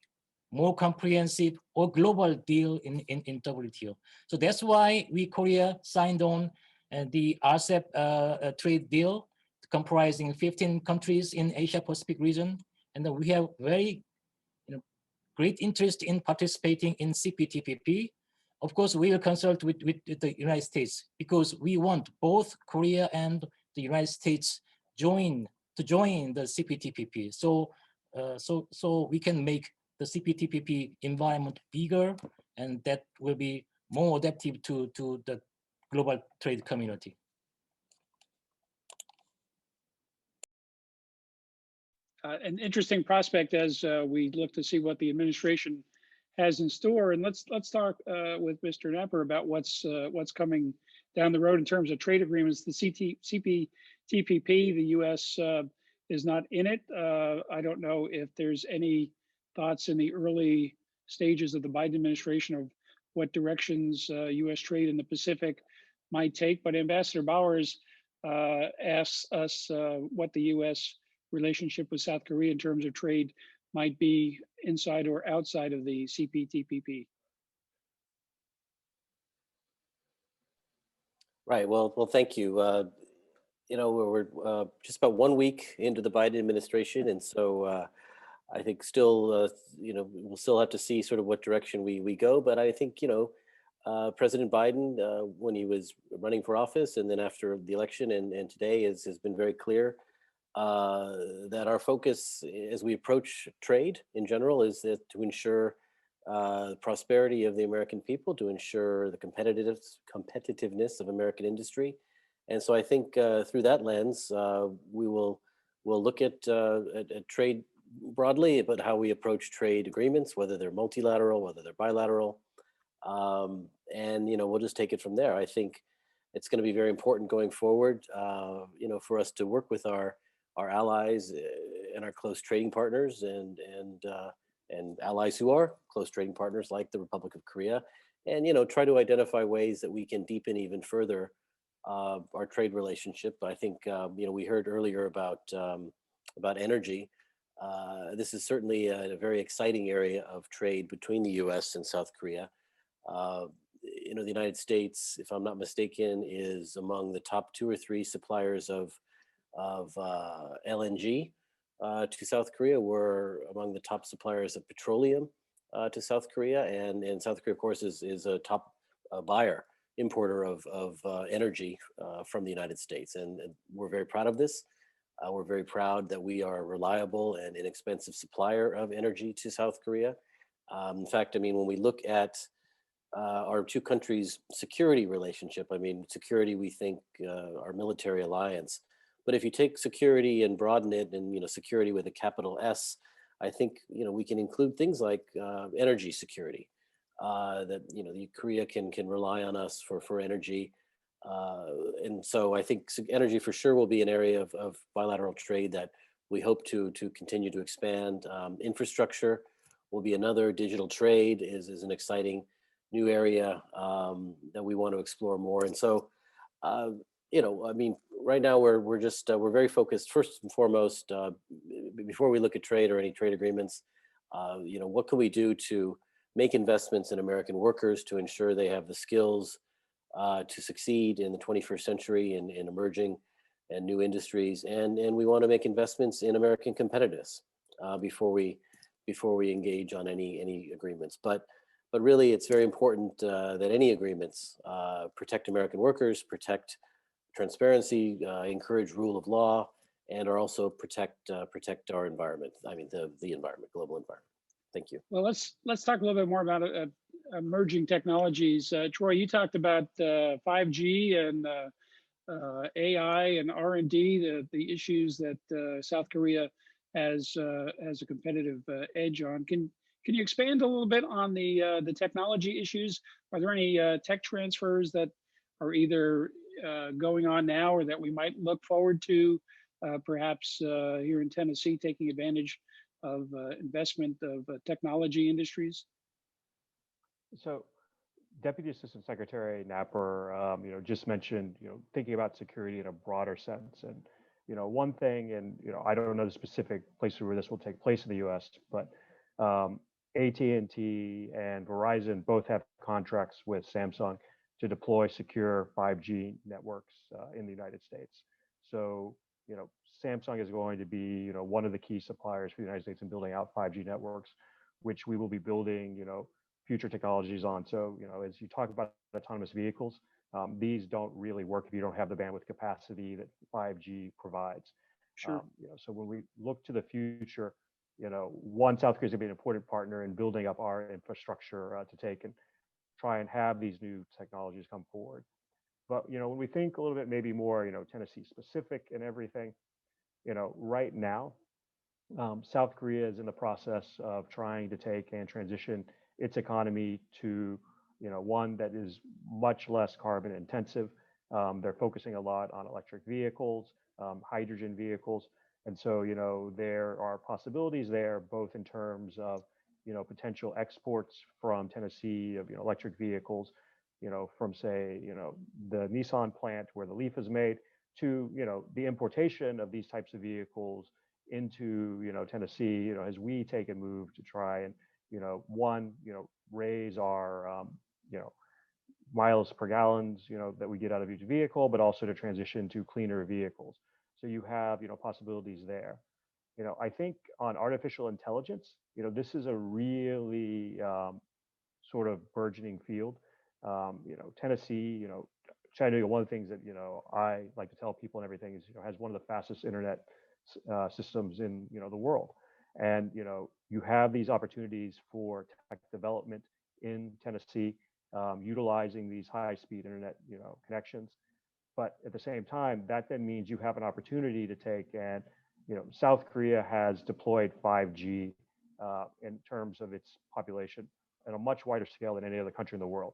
[SPEAKER 4] more comprehensive or global deal in WTO. So that's why we, Korea, signed on the RCEP trade deal comprising 15 countries in Asia Pacific region. And we have very great interest in participating in CPTPP. Of course, we will consult with the United States because we want both Korea and the United States to join the CPTPP. So we can make the CPTPP environment bigger, and that will be more adaptive to the global trade community.
[SPEAKER 1] An interesting prospect as we look to see what the administration has in store. And let's talk with Mr. Knapper about what's coming down the road in terms of trade agreements. The CPTPP, the U.S. Is not in it. I don't know if there's any thoughts in the early stages of the Biden administration of what directions U.S. trade in the Pacific might take. But Ambassador Bowers asks us what the U.S. relationship with South Korea in terms of trade might be inside or outside of the CPTPP.
[SPEAKER 3] Right. Well, thank you. We're just about 1 week into the Biden administration, and so I think still, we'll still have to see sort of what direction we go. But I think President Biden, when he was running for office, and then after the election, and today has been very clear that our focus as we approach trade in general is that to ensure prosperity of the American people, to ensure the competitiveness of American industry. And so I think through that lens, we'll look at trade broadly, but how we approach trade agreements, whether they're multilateral, whether they're bilateral, and we'll just take it from there. I think it's going to be very important going forward, for us to work with our allies and our close trading partners, and allies who are close trading partners like the Republic of Korea, and try to identify ways that we can deepen even further our trade relationship. I think we heard earlier about energy. This is certainly a very exciting area of trade between the U.S. and South Korea. The United States, if I'm not mistaken, is among the top 2 or 3 suppliers of LNG to South Korea. We're among the top suppliers of petroleum to South Korea, and South Korea, of course, is a top buyer, importer of energy from the United States, and we're very proud of this. We're very proud that we are a reliable and inexpensive supplier of energy to South Korea. In fact, when we look at our 2 countries' security relationship, security, we think our military alliance. But if you take security and broaden it, and security with a capital S, I think we can include things like energy security. That Korea can rely on us for energy, and so I think energy for sure will be an area of bilateral trade that we hope to continue to expand. Infrastructure will be another. Digital trade is an exciting new area that we want to explore more. And so, right now we're very focused first and foremost, before we look at trade or any trade agreements, what can we do to make investments in American workers to ensure they have the skills to succeed in the 21st century in emerging and new industries, and we want to make investments in American competitiveness before we engage on any agreements. But really, it's very important that any agreements protect American workers, protect transparency, encourage rule of law, and are also protect our environment. The environment, global environment. Thank you.
[SPEAKER 1] Well, let's talk a little bit more about emerging technologies. Troy, you talked about 5G and AI and R&D, the issues that South Korea has a competitive edge on. Can you expand a little bit on the technology issues? Are there any tech transfers that are either going on now or that we might look forward to, perhaps here in Tennessee, taking advantage of investment of technology industries?
[SPEAKER 5] So Deputy Assistant Secretary Knapper, just mentioned, thinking about security in a broader sense. And one thing, and I don't know the specific places where this will take place in the U.S., but AT&T and Verizon both have contracts with Samsung to deploy secure 5G networks in the United States. So, Samsung is going to be, one of the key suppliers for the United States in building out 5G networks, which we will be building, future technologies on. So, as you talk about autonomous vehicles, these don't really work if you don't have the bandwidth capacity that 5G provides.
[SPEAKER 1] Sure.
[SPEAKER 5] So when we look to the future, one, South Korea is going to be an important partner in building up our infrastructure to take and try and have these new technologies come forward. But when we think a little bit maybe more, Tennessee specific and everything, right now, South Korea is in the process of trying to take and transition its economy to, one that is much less carbon intensive. They're focusing a lot on electric vehicles, hydrogen vehicles. And so, there are possibilities there, both in terms of, potential exports from Tennessee of, electric vehicles, from say, the Nissan plant where the Leaf is made to, the importation of these types of vehicles into, Tennessee, as we take a move to try and, one, raise our, miles per gallons, that we get out of each vehicle, but also to transition to cleaner vehicles. So you have, possibilities there. I think on artificial intelligence, this is a really sort of burgeoning field. Tennessee, Chattanooga, one of the things that, I like to tell people and everything is, has one of the fastest internet systems in, the world. And, you have these opportunities for tech development in Tennessee, utilizing these high-speed internet, connections. But at the same time, that then means you have an opportunity to take and, South Korea has deployed 5G in terms of its population at a much wider scale than any other country in the world.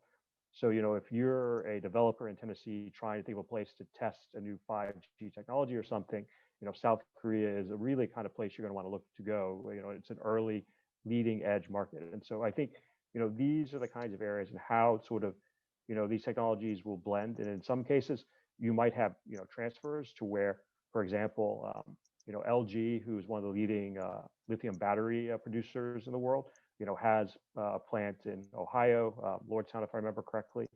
[SPEAKER 5] So, if you're a developer in Tennessee trying to think of a place to test a new 5G technology or something, South Korea is a really kind of place you're going to want to look to go. It's an early leading edge market. And so I think, these are the kinds of areas and how sort of, these technologies will blend. And in some cases, you might have, transfers to where, for example, LG, who is one of the leading lithium battery producers in the world, has a plant in Ohio, Lordstown, if I remember correctly.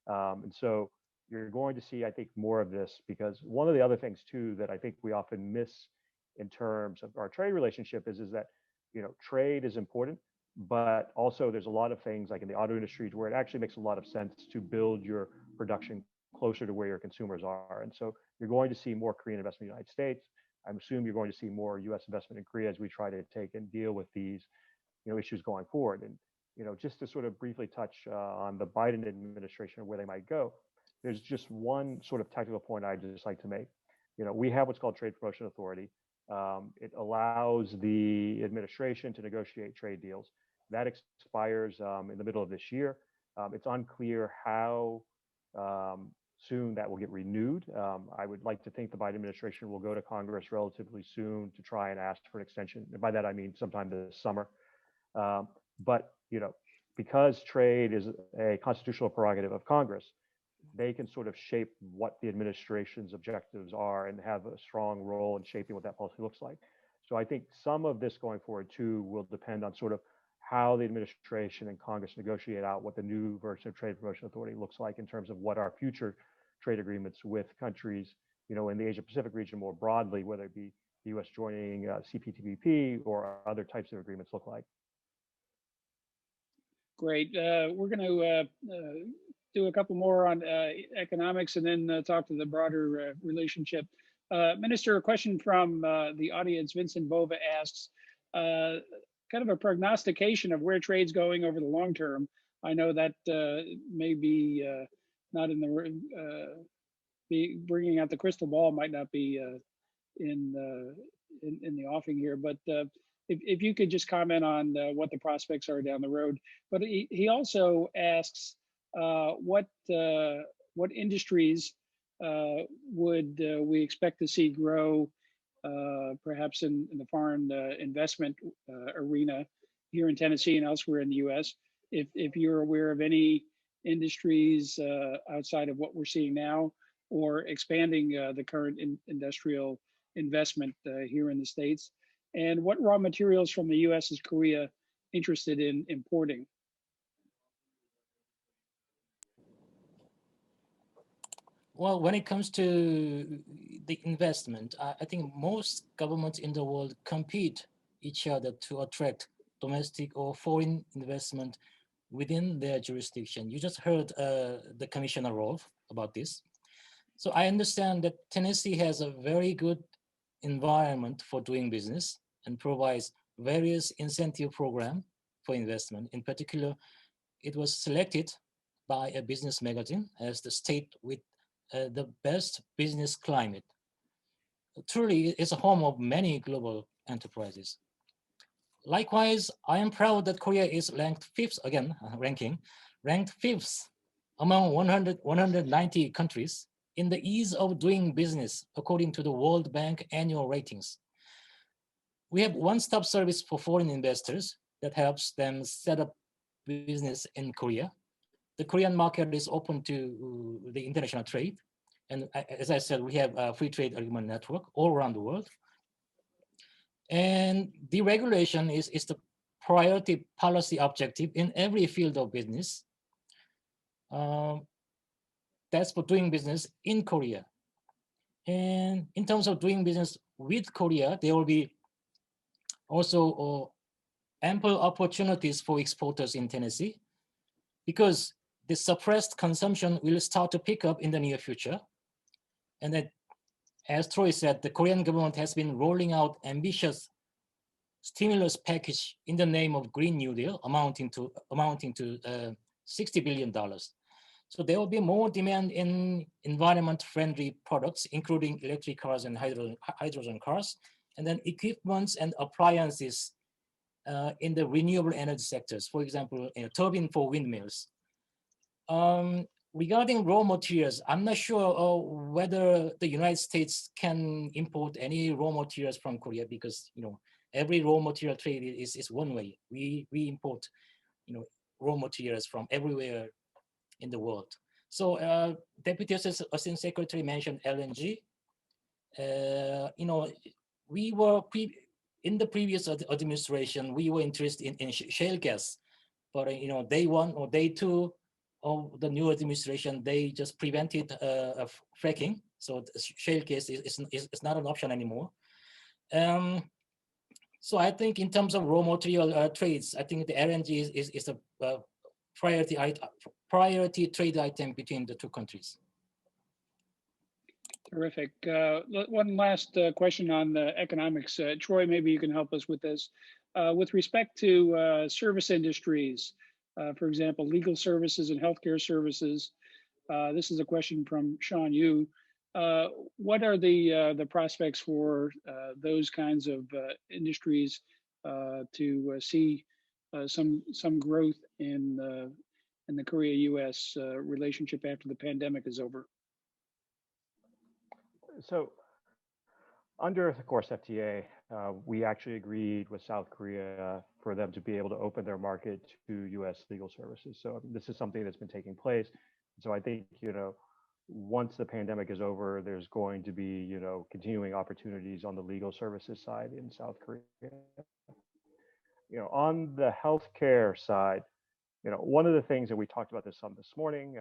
[SPEAKER 5] And so you're going to see, I think, more of this, because one of the other things too that I think we often miss in terms of our trade relationship is that, trade is important, but also there's a lot of things like in the auto industry where it actually makes a lot of sense to build your production closer to where your consumers are. And so you're going to see more Korean investment in the United States. I'm assuming you're going to see more U.S. investment in Korea as we try to take and deal with these, issues going forward. And, just to sort of briefly touch on the Biden administration and where they might go, there's just one sort of technical point I'd just like to make. We have what's called Trade Promotion Authority. It allows the administration to negotiate trade deals. That expires in the middle of this year. It's unclear how soon that will get renewed. I would like to think the Biden administration will go to Congress relatively soon to try and ask for an extension. And by that, I mean sometime this summer. But, because trade is a constitutional prerogative of Congress, they can sort of shape what the administration's objectives are and have a strong role in shaping what that policy looks like. So I think some of this going forward too will depend on sort of how the administration and Congress negotiate out what the new version of Trade Promotion Authority looks like in terms of what our future trade agreements with countries, in the Asia Pacific region more broadly, whether it be the U.S. joining CPTPP or other types of agreements look like.
[SPEAKER 1] Great. We're going to do a couple more on economics and then talk to the broader relationship. Minister, a question from the audience. Vincent Bova asks, kind of a prognostication of where trade's going over the long term. I know that may be not in the bringing out the crystal ball might not be in the offing here, but if you could just comment on what the prospects are down the road. But he also asks what industries would we expect to see grow perhaps in the foreign investment arena here in Tennessee and elsewhere in the U.S. If you're aware of any industries outside of what we're seeing now, or expanding the current industrial investment here in the States? And what raw materials from the US is Korea interested in importing?
[SPEAKER 4] Well, when it comes to the investment, I think most governments in the world compete each other to attract domestic or foreign investment within their jurisdiction. You just heard the Commissioner Rolfe about this. So I understand that Tennessee has a very good environment for doing business and provides various incentive programs for investment. In particular, it was selected by a business magazine as the state with the best business climate. Truly, it's a home of many global enterprises. Likewise, I am proud that Korea is ranked fifth, again, ranked fifth among 190 countries in the ease of doing business according to the World Bank annual ratings. We have one-stop service for foreign investors that helps them set up business in Korea. The Korean market is open to the international trade. And as I said, we have a free trade agreement network all around the world. And deregulation is the priority policy objective in every field of business. That's for doing business in Korea. And in terms of doing business with Korea, there will be also ample opportunities for exporters in Tennessee because the suppressed consumption will start to pick up in the near future. And that, as Troy said, the Korean government has been rolling out ambitious stimulus package in the name of Green New Deal, amounting to $60 billion. So there will be more demand in environment-friendly products, including electric cars and hydrogen cars, and then equipments and appliances in the renewable energy sectors, for example, a turbine for windmills. Regarding raw materials, I'm not sure whether the United States can import any raw materials from Korea because every raw material trade is one way. We import raw materials from everywhere in the world. So Deputy Assistant Secretary mentioned LNG. We were in the previous administration, we were interested in shale gas, but day one or day two of the new administration, they just prevented fracking. So shale gas is not an option anymore. So I think in terms of raw material trades, I think the LNG is a priority trade item between the two countries.
[SPEAKER 1] Terrific. One last question on the economics. Troy, maybe you can help us with this. With respect to service industries, for example, legal services and healthcare services, this is a question from Sean Yu. What are the prospects for those kinds of industries to see some growth in the Korea-U.S. relationship after the pandemic is over?
[SPEAKER 5] So under the course FTA, we actually agreed with South Korea for them to be able to open their market to U.S. legal services. So this is something that's been taking place. So I think, once the pandemic is over, there's going to be, continuing opportunities on the legal services side in South Korea. On the healthcare side, one of the things that we talked about this morning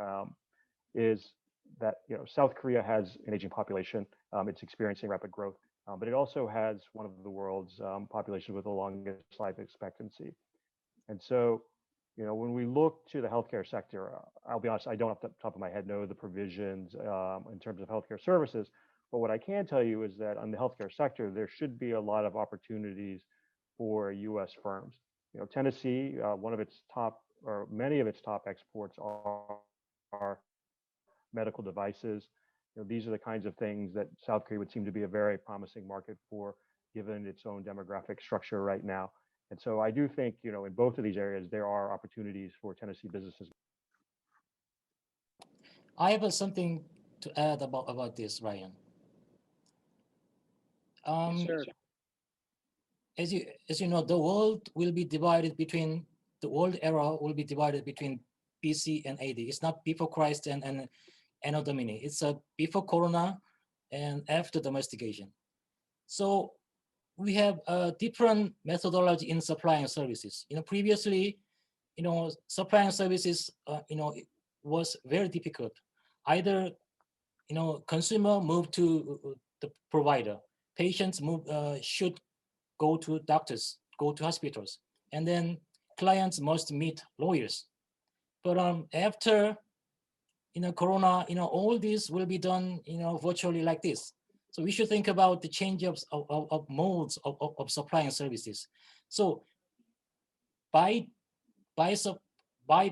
[SPEAKER 5] is that South Korea has an aging population. It's experiencing rapid growth, but it also has one of the world's populations with the longest life expectancy. And so, when we look to the healthcare sector, I'll be honest, I don't off the top of my head know the provisions in terms of healthcare services, but what I can tell you is that on the healthcare sector, there should be a lot of opportunities for U.S. firms. Tennessee, one of its top, or many of its top exports are medical devices. These are the kinds of things that South Korea would seem to be a very promising market for, given its own demographic structure right now. And so I do think, in both of these areas, there are opportunities for Tennessee businesses.
[SPEAKER 4] I have something to add about this, Ryan.
[SPEAKER 1] Sure.
[SPEAKER 4] As you know, the world will be divided between, the world era will be divided between BC and AD. It's not before Christ and Anno Domini. It's before Corona and after domestication. So we have a different methodology in supplying services. Previously, supplying services, it was very difficult. Either, consumer move to the provider, patients should go to doctors, go to hospitals, and then clients must meet lawyers. But after Corona, all this will be done virtually like this. So we should think about the change of modes of supplying services. So by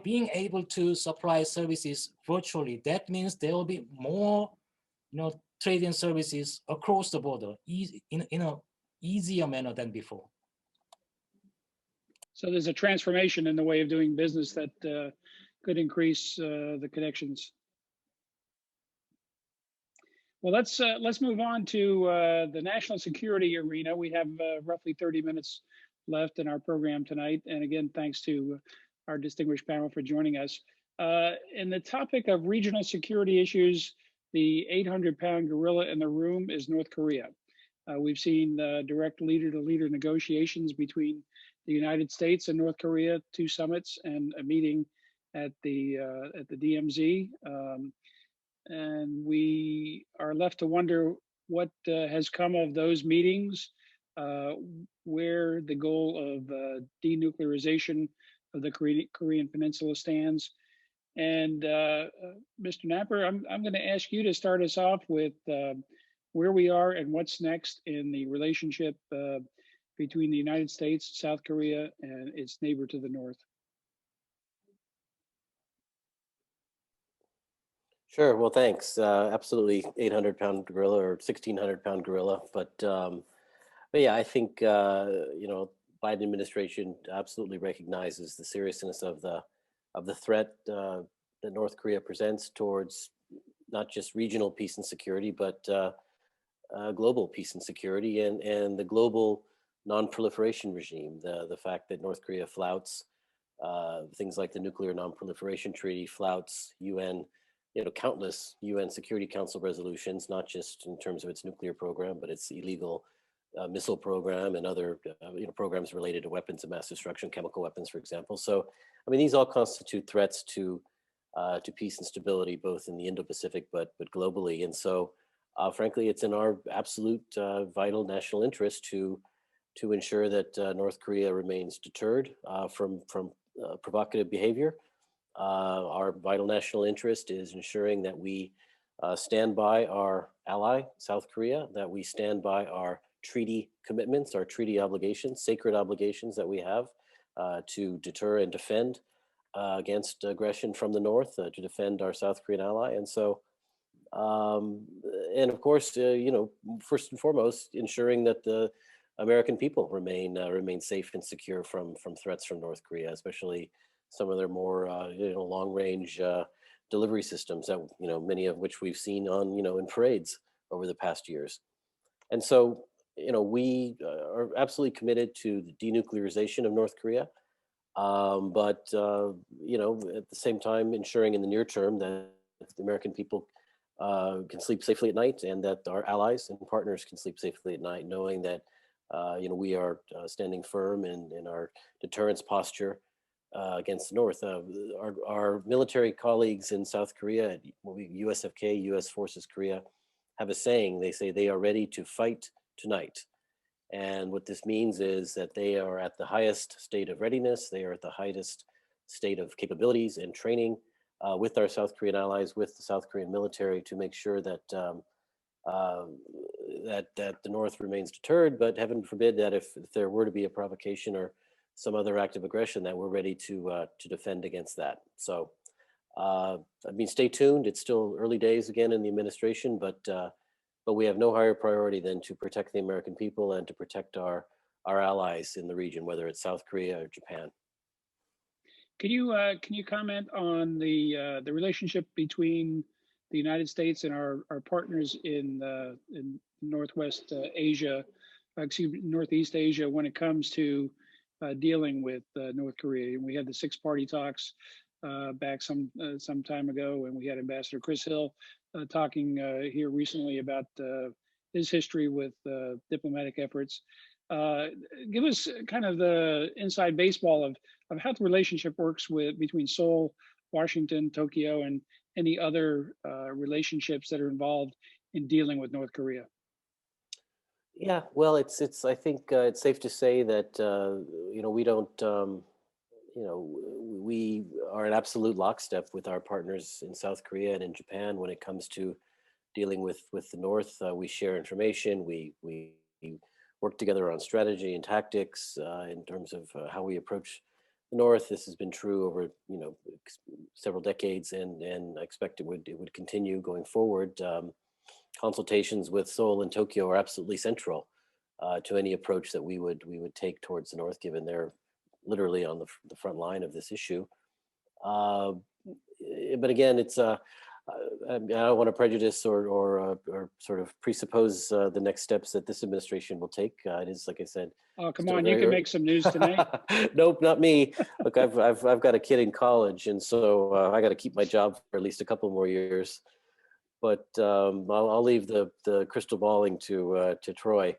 [SPEAKER 4] being able to supply services virtually, that means there will be more trade-in services across the border in a easier manner than before.
[SPEAKER 1] So there's a transformation in the way of doing business that could increase the connections. Well, let's move on to the national security arena. We have roughly 30 minutes left in our program tonight. And again, thanks to our distinguished panel for joining us. In the topic of regional security issues, the 800-pound gorilla in the room is North Korea. We've seen direct leader-to-leader negotiations between the United States and North Korea, 2 summits and a meeting at the DMZ. And we are left to wonder what has come of those meetings, where the goal of denuclearization of the Korean Peninsula stands. And Mr. Knapper, I'm going to ask you to start us off with where we are and what's next in the relationship between the United States, South Korea, and its neighbor to the north.
[SPEAKER 3] Sure. Well, thanks. Absolutely, 800-pound gorilla or 1,600-pound gorilla. But yeah, I think Biden administration absolutely recognizes the seriousness of the threat that North Korea presents towards not just regional peace and security, but global peace and security, and the global non-proliferation regime. The fact that North Korea flouts things like the Nuclear Non-Proliferation Treaty, flouts UN, countless UN Security Council resolutions, not just in terms of its nuclear program, but its illegal missile program and other programs related to weapons of mass destruction, chemical weapons, for example. So, I mean, these all constitute threats to peace and stability, both in the Indo-Pacific but globally. And so, frankly, it's in our absolute vital national interest to ensure that North Korea remains deterred from provocative behavior. Our vital national interest is ensuring that we stand by our ally, South Korea, that we stand by our treaty commitments, our treaty obligations, sacred obligations that we have to deter and defend against aggression from the north, to defend our South Korean ally. And so, and of course, first and foremost, ensuring that the American people remain safe and secure from threats from North Korea, especially some of their more long-range delivery systems that many of which we've seen on in parades over the past years. And so we are absolutely committed to the denuclearization of North Korea, but at the same time ensuring in the near term that the American people can sleep safely at night, and that our allies and partners can sleep safely at night, knowing that we are standing firm in our deterrence posture against the North. Our military colleagues in South Korea, USFK, U.S. Forces Korea, have a saying. They say they are ready to fight tonight. And what this means is that they are at the highest state of readiness. They are at the highest state of capabilities and training with our South Korean allies, with the South Korean military, to make sure that that the North remains deterred. But heaven forbid that if there were to be a provocation or some other act of aggression, that we're ready to defend against that. So, stay tuned. It's still early days again in the administration, but we have no higher priority than to protect the American people and to protect our allies in the region, whether it's South Korea or Japan.
[SPEAKER 1] Can you comment on the relationship between the United States and our partners in Northwest Asia, Northeast Asia, when it comes to dealing with North Korea? We had the 6-party talks back some time ago, and we had Ambassador Chris Hill talking here recently about his history with diplomatic efforts. Give us kind of the inside baseball of how the relationship works between Seoul, Washington, Tokyo, and any other relationships that are involved in dealing with North Korea.
[SPEAKER 3] Yeah, well, it's. I think it's safe to say that we don't. We are in absolute lockstep with our partners in South Korea and in Japan when it comes to dealing with the North. We share information. We work together on strategy and tactics in terms of how we approach the North. This has been true over several decades, and I expect it would continue going forward. Consultations with Seoul and Tokyo are absolutely central to any approach that we would take towards the North, given they're literally on the front line of this issue. But again, it's I don't want to prejudice or sort of presuppose the next steps that this administration will take. It is, like I said.
[SPEAKER 1] Oh, come on, you can make some news tonight.
[SPEAKER 3] Nope, not me. Look, I've got a kid in college, and so I got to keep my job for at least a couple more years. But I'll leave the crystal balling to Troy.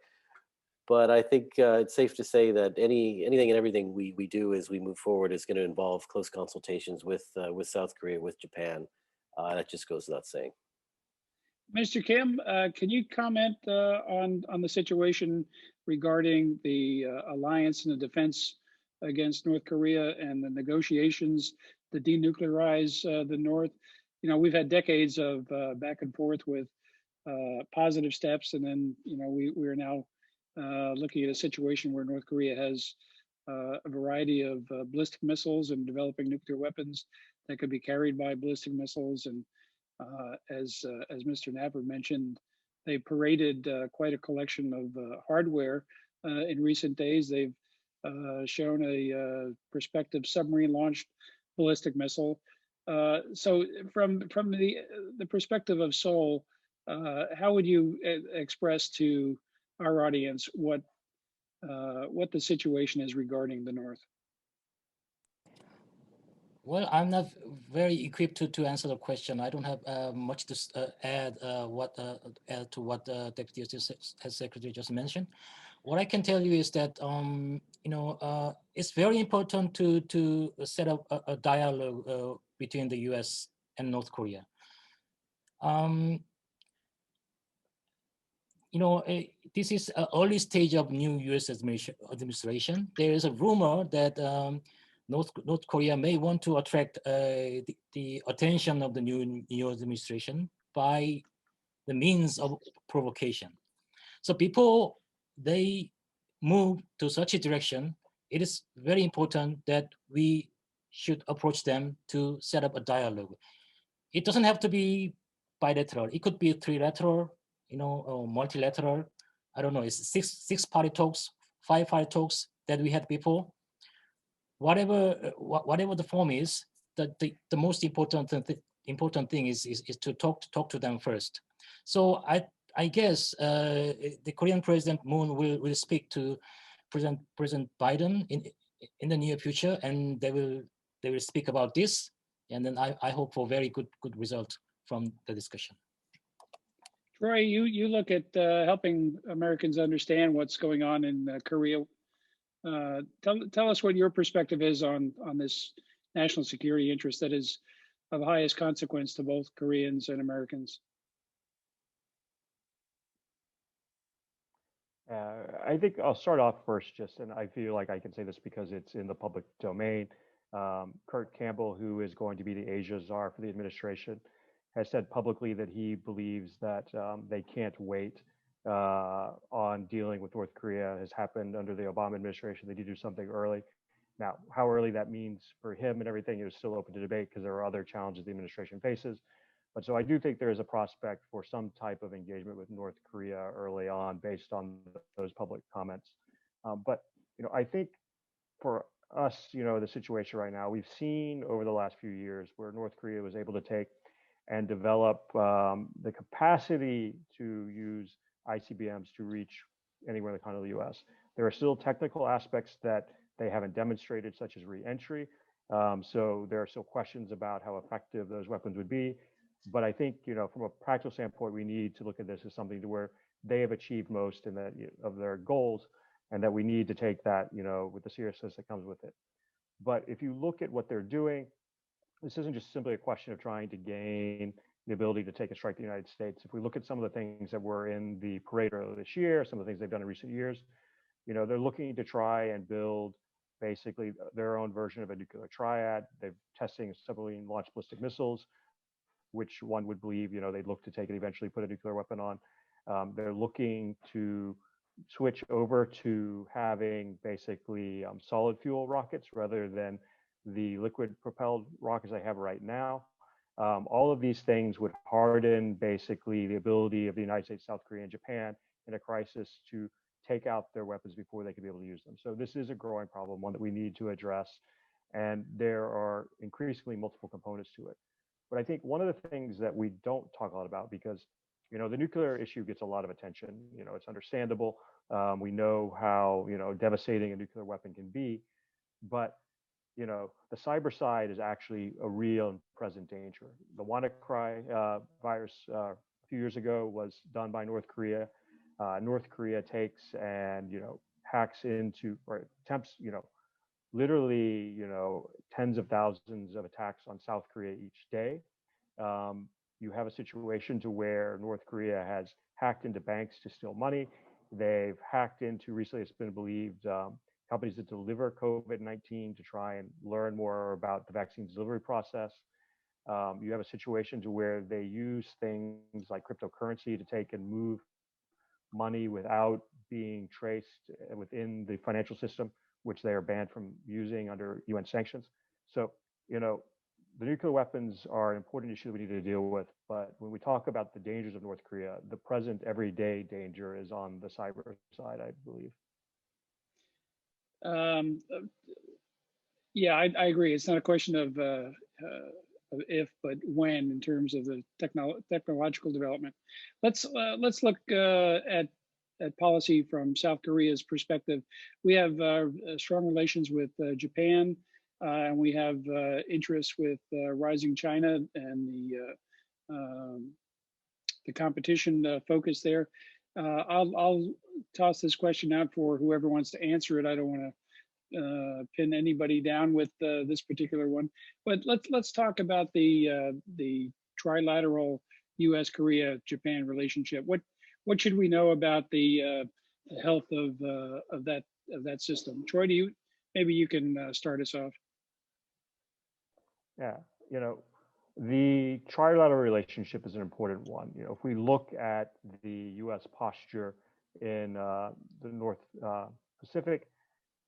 [SPEAKER 3] But I think it's safe to say that anything and everything we do as we move forward is going to involve close consultations with South Korea, with Japan. That just goes without saying.
[SPEAKER 1] Mr. Kim, can you comment on the situation regarding the alliance and the defense against North Korea and the negotiations to denuclearize the North? You know, we've had decades of back and forth with positive steps, and then we are now looking at a situation where North Korea has a variety of ballistic missiles and developing nuclear weapons that could be carried by ballistic missiles. And as Mr. Knapper mentioned, they paraded quite a collection of hardware in recent days. They've shown a prospective submarine-launched ballistic missile. So from the perspective of Seoul, how would you express to our audience what the situation is regarding the North?
[SPEAKER 4] Well, I'm not very equipped to answer the question. I don't have much to add to what the Deputy Secretary just mentioned. What I can tell you is that it's very important to set up a dialogue between the U.S. and North Korea. This is an early stage of new U.S. administration. There is a rumor that North Korea may want to attract the attention of the new administration by the means of provocation. So before they move to such a direction, it is very important that we should approach them to set up a dialogue. It doesn't have to be bilateral. It could be trilateral, or multilateral. I don't know. It's six-party talks, five-party talks that we had before. Whatever the form is, the most important thing is to talk to them first. So I guess the Korean President Moon will speak to President Biden in the near future, and they will speak about this, and then I hope for very good result from the discussion.
[SPEAKER 1] Troy, you look at helping Americans understand what's going on in Korea. Tell us what your perspective is on this national security interest that is of highest consequence to both Koreans and Americans.
[SPEAKER 5] I think I'll start off first, and I feel like I can say this because it's in the public domain. Kurt Campbell, who is going to be the Asia czar for the administration, has said publicly that he believes that they can't wait on dealing with North Korea. Has happened under the Obama administration. They need to do something early. Now, how early that means for him and everything is still open to debate because there are other challenges the administration faces. But so I do think there is a prospect for some type of engagement with North Korea early on based on those public comments. But I think for us, the situation right now, we've seen over the last few years where North Korea was able to take and develop the capacity to use ICBMs to reach anywhere in the continental U.S. There are still technical aspects that they haven't demonstrated, such as re-entry. So there are still questions about how effective those weapons would be. But I think, from a practical standpoint, we need to look at this as something to where they have achieved most in that of their goals, and that we need to take that, with the seriousness that comes with it. But if you look at what they're doing, this isn't just simply a question of trying to gain the ability to take a strike at the United States. If we look at some of the things that were in the parade earlier this year, some of the things they've done in recent years, they're looking to try and build basically their own version of a nuclear triad. They're testing separately launched ballistic missiles, which one would believe, they'd look to take and eventually put a nuclear weapon on. They're looking to switch over to having basically solid fuel rockets rather than the liquid propelled rockets they have right now. All of these things would harden basically the ability of the United States, South Korea, and Japan in a crisis to take out their weapons before they could be able to use them. So this is a growing problem, one that we need to address. And there are increasingly multiple components to it. But I think one of the things that we don't talk a lot about, because the nuclear issue gets a lot of attention. It's understandable. We know how devastating a nuclear weapon can be, but the cyber side is actually a real and present danger. The WannaCry virus a few years ago was done by North Korea. North Korea takes and hacks into or attempts literally tens of thousands of attacks on South Korea each day. You have a situation to where North Korea has hacked into banks to steal money. They've hacked into, recently it's been believed, companies that deliver COVID-19 to try and learn more about the vaccine delivery process. You have a situation to where they use things like cryptocurrency to take and move money without being traced within the financial system, which they are banned from using under UN sanctions. So, the nuclear weapons are an important issue that we need to deal with. But when we talk about the dangers of North Korea, the present everyday danger is on the cyber side, I believe.
[SPEAKER 1] Yeah, I agree. It's not a question of if, but when, in terms of the technological development. Let's look at policy from South Korea's perspective. We have strong relations with Japan, and we have interests with rising China and the competition focus there. I'll toss this question out for whoever wants to answer it. I don't want to pin anybody down with this particular one, but let's talk about the trilateral U.S., Korea, Japan relationship. What should we know about the health of that system? Troy, maybe you can start us off.
[SPEAKER 5] Yeah, the trilateral relationship is an important one. If we look at the U.S. posture in the North Pacific,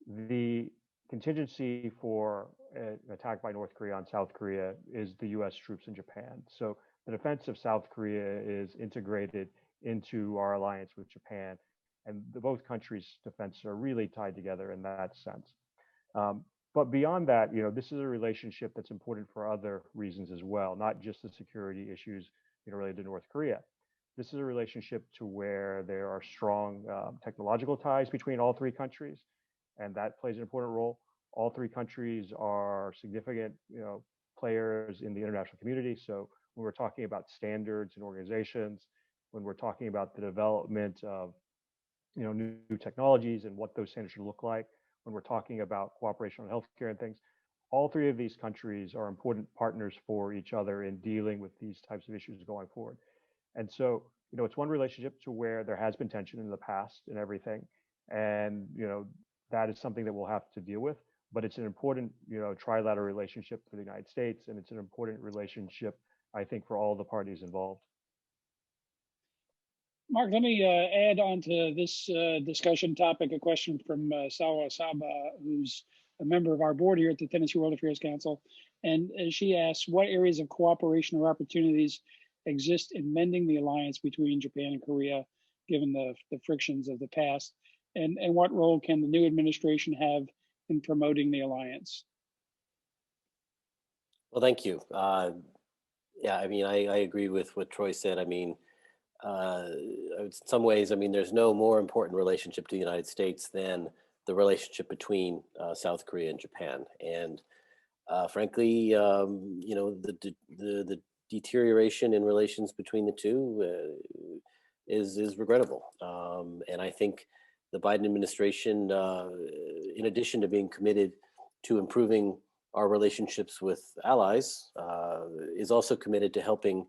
[SPEAKER 5] the contingency for an attack by North Korea on South Korea is the U.S. troops in Japan. So the defense of South Korea is integrated into our alliance with Japan, and both countries' defense are really tied together in that sense. But beyond that, this is a relationship that's important for other reasons as well, not just the security issues related to North Korea. This is a relationship to where there are strong technological ties between all three countries, and that plays an important role. All three countries are significant, players in the international community. So when we're talking about standards and organizations, when we're talking about the development of new technologies and what those standards should look like, when we're talking about cooperation on healthcare and things, all three of these countries are important partners for each other in dealing with these types of issues going forward. And so, it's one relationship to where there has been tension in the past and everything. And, that is something that we'll have to deal with, but it's an important, trilateral relationship for the United States. And it's an important relationship, I think, for all the parties involved.
[SPEAKER 1] Marc, let me add on to this discussion topic a question from Sawa Saba, who's a member of our board here at the Tennessee World Affairs Council. And she asks, what areas of cooperation or opportunities exist in mending the alliance between Japan and Korea, given the frictions of the past? And what role can the new administration have in promoting the alliance?
[SPEAKER 3] Well, thank you. Yeah, I mean, I agree with what Troy said. I mean, in some ways, there's no more important relationship to the United States than the relationship between South Korea and Japan. And frankly, the deterioration in relations between the two is regrettable. And I think the Biden administration, in addition to being committed to improving our relationships with allies, is also committed to helping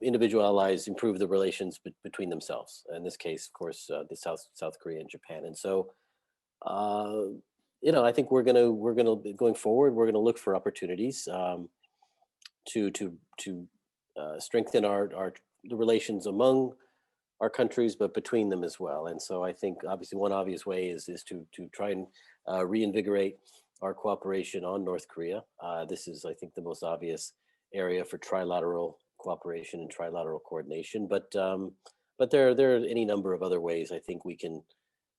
[SPEAKER 3] individual allies improve the relations between themselves. In this case, of course, the South Korea and Japan. And so, I think we're gonna going forward, we're gonna look for opportunities to strengthen the relations among our countries, but between them as well. And so I think obviously one obvious way is to try and reinvigorate our cooperation on North Korea. This is, I think, the most obvious area for trilateral cooperation and trilateral coordination. But there are any number of other ways I think we can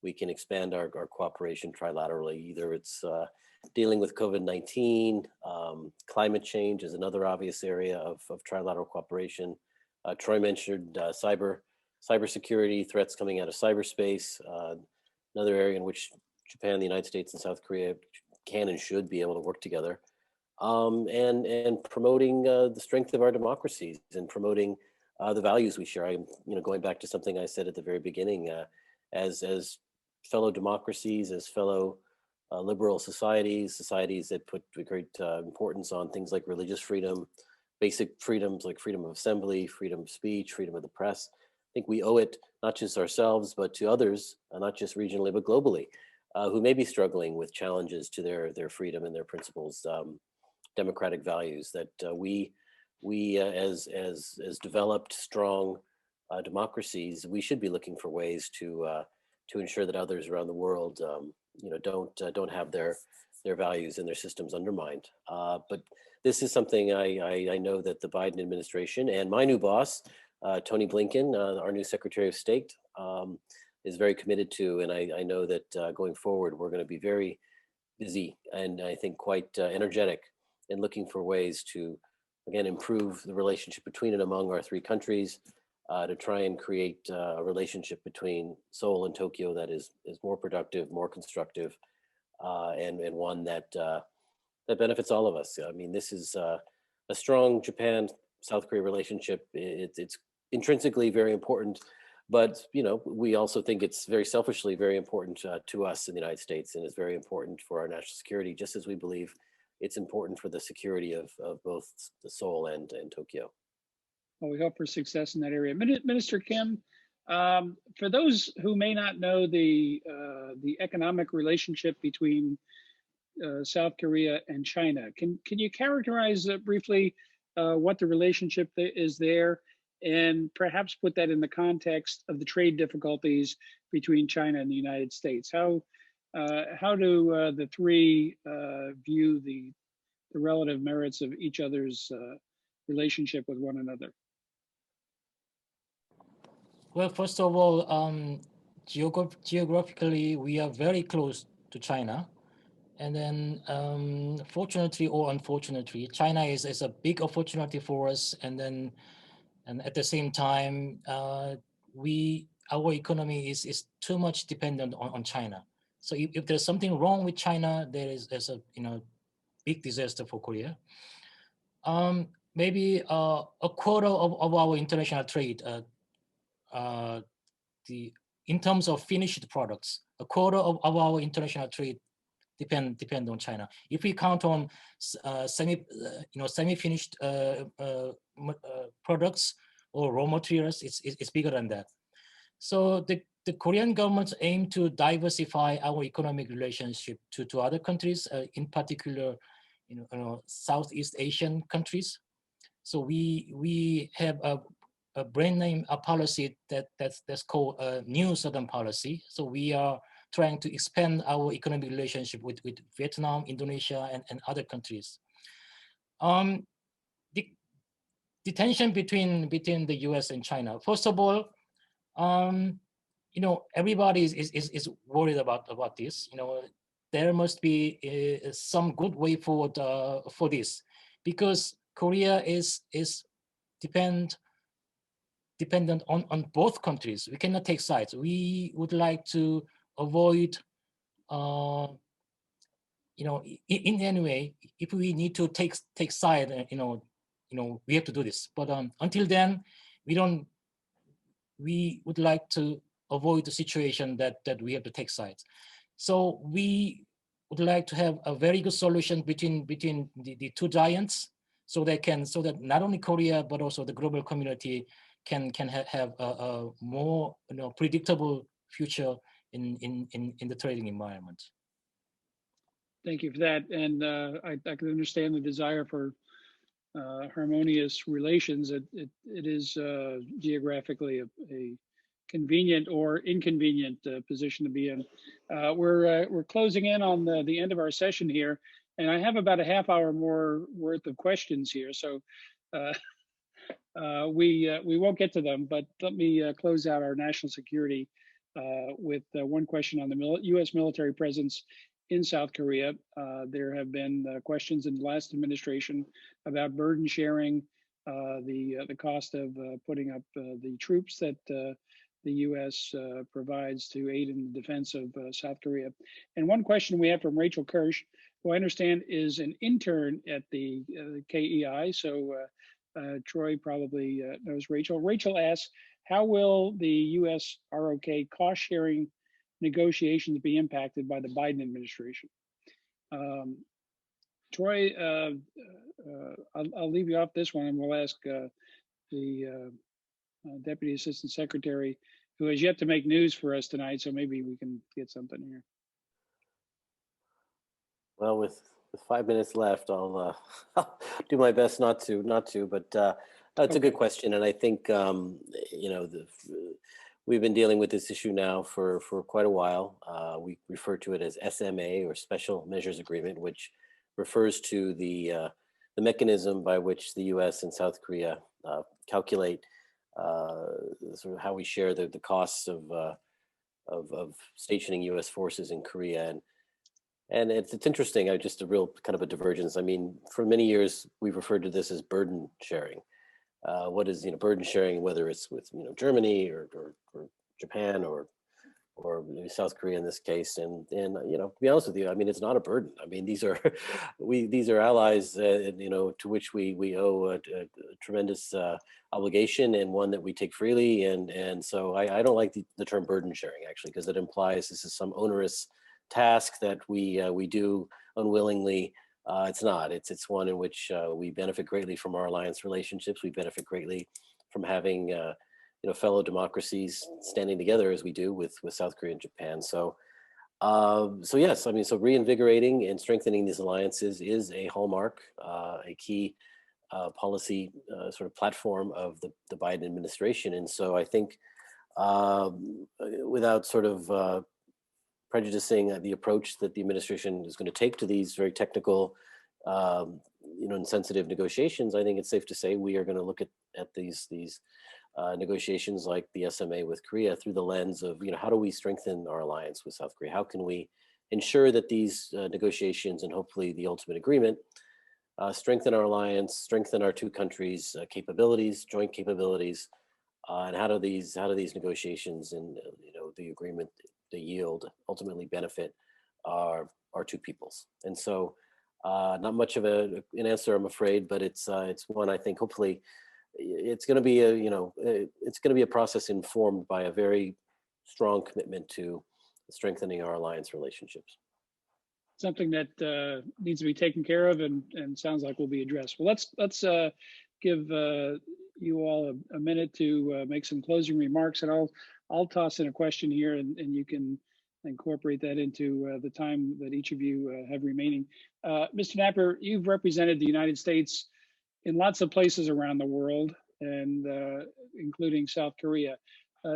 [SPEAKER 3] expand our cooperation trilaterally. Either it's dealing with COVID-19, climate change is another obvious area of trilateral cooperation. Troy mentioned cybersecurity threats coming out of cyberspace, another area in which Japan, the United States, and South Korea can and should be able to work together, and promoting the strength of our democracies and promoting the values we share. I'm going back to something I said at the very beginning, as fellow democracies, as fellow liberal societies that put great importance on things like religious freedom, basic freedoms like freedom of assembly, freedom of speech, freedom of the press. I think we owe it not just ourselves, but to others, not just regionally, but globally, who may be struggling with challenges to their freedom and their principles, democratic values, that we as developed, strong democracies, we should be looking for ways to ensure that others around the world, don't have their values and their systems undermined. But this is something I know that the Biden administration and my new boss, Tony Blinken, our new Secretary of State, is very committed to. And I know that going forward, we're going to be very busy and I think quite energetic in looking for ways to, again, improve the relationship between and among our three countries, to try and create a relationship between Seoul and Tokyo that is more productive, more constructive, and one that benefits all of us. I mean, this is a strong Japan-South Korea relationship. It's intrinsically very important, but we also think it's very selfishly very important to us in the United States, and is very important for our national security, just as we believe it's important for the security of both the Seoul and Tokyo.
[SPEAKER 1] Well, we hope for success in that area. Minister Kim, for those who may not know the economic relationship between South Korea and China, can you characterize briefly what the relationship is there, and perhaps put that in the context of the trade difficulties between China and the United States? How do the three view the relative merits of each other's relationship with one another?
[SPEAKER 4] Well, first of all, geographically, we are very close to China. And then, fortunately or unfortunately, China is a big opportunity for us. And at the same time, our economy is too much dependent on China. So if there's something wrong with China, there's a big disaster for Korea. Maybe a quarter of our international trade, in terms of finished products, a quarter of our international trade depend on China. If we count on semi-finished products or raw materials, it's bigger than that. So the Korean government aim to diversify our economic relationship to other countries, in particular, Southeast Asian countries. So we have a brand name, a policy that's called a New Southern Policy. So we are trying to expand our economic relationship with Vietnam, Indonesia, and other countries. The tension between the U.S. and China. First of all, everybody is worried about this. There must be some good way forward for this, because Korea is dependent on both countries. We cannot take sides. We would like to avoid, in any way, if we need to take side, we have to do this. But until then, we would like to avoid the situation that we have to take sides. So we would like to have a very good solution between the two giants, so that not only Korea but also the global community can have a more predictable future in the trading environment.
[SPEAKER 1] Thank you for that. And I can understand the desire for harmonious relations. It is geographically a convenient or inconvenient position to be in. We're closing in on the end of our session here, and I have about a half hour more worth of questions here. So we won't get to them, but let me close out our national security with one question on the U.S. military presence in South Korea. There have been questions in the last administration about burden sharing, the cost of putting up the troops that the U.S. provides to aid in the defense of South Korea. And one question we have from Rachel Kirsch, who I understand is an intern at the KEI. So Troy probably knows Rachel. Rachel asks, how will the U.S. ROK cost sharing negotiations be impacted by the Biden administration? Troy, I'll leave you off this one, and we'll ask the Deputy Assistant Secretary, who has yet to make news for us tonight, so maybe we can get something here.
[SPEAKER 3] Well, with 5 minutes left, I'll do my best not to, but it's a good question, and I think we've been dealing with this issue now for quite a while. We refer to it as SMA, or Special Measures Agreement, which refers to the mechanism by which the U.S. and South Korea calculate sort of how we share the costs of stationing U.S. forces in Korea. And it's interesting, just a real kind of a divergence. I mean, for many years, we've referred to this as burden sharing. What is burden sharing, whether it's with Germany or Japan or South Korea in this case, and to be honest with you, I mean, it's not a burden. I mean, these are these are allies, to which we owe a tremendous obligation, and one that we take freely, and so I don't like the term burden sharing, actually, because it implies this is some onerous task that we do unwillingly. It's not. It's one in which we benefit greatly from our alliance relationships. We benefit greatly from having fellow democracies standing together as we do with South Korea and Japan. So yes, I mean, so reinvigorating and strengthening these alliances is a hallmark, a key policy sort of platform of the Biden administration. And so I think without sort of prejudicing the approach that the administration is going to take to these very technical, and sensitive negotiations, I think it's safe to say we are going to look at these negotiations like the SMA with Korea through the lens of, how do we strengthen our alliance with South Korea? How can we ensure that these negotiations and hopefully the ultimate agreement strengthen our alliance, strengthen our two countries' capabilities, joint capabilities, and how do these negotiations and the agreement they yield ultimately benefit our two peoples? And so not much of an answer, I'm afraid, but it's one I think hopefully it's going to be a process informed by a very strong commitment to strengthening our alliance relationships.
[SPEAKER 1] Something that needs to be taken care of and sounds like will be addressed. Well, let's give you all a minute to make some closing remarks, and I'll toss in a question here, and you can incorporate that into the time that each of you have remaining. Mr. Knapper, you've represented the United States in lots of places around the world, and including South Korea.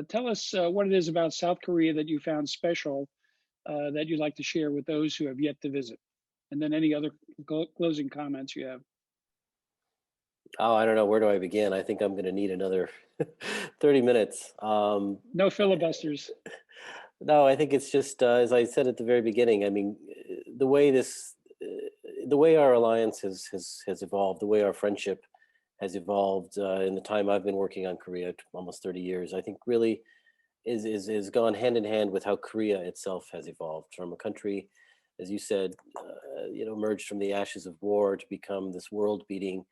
[SPEAKER 1] Tell us what it is about South Korea that you found special that you'd like to share with those who have yet to visit, and then any other closing comments you have.
[SPEAKER 3] Oh, I don't know. Where do I begin? I think I'm going to need another 30 minutes.
[SPEAKER 1] No filibusters.
[SPEAKER 3] No, I think it's just, as I said at the very beginning, I mean, the way our alliance has evolved, the way our friendship has evolved in the time I've been working on Korea, almost 30 years, I think really is gone hand in hand with how Korea itself has evolved from a country, as you said, emerged from the ashes of war to become this world-beating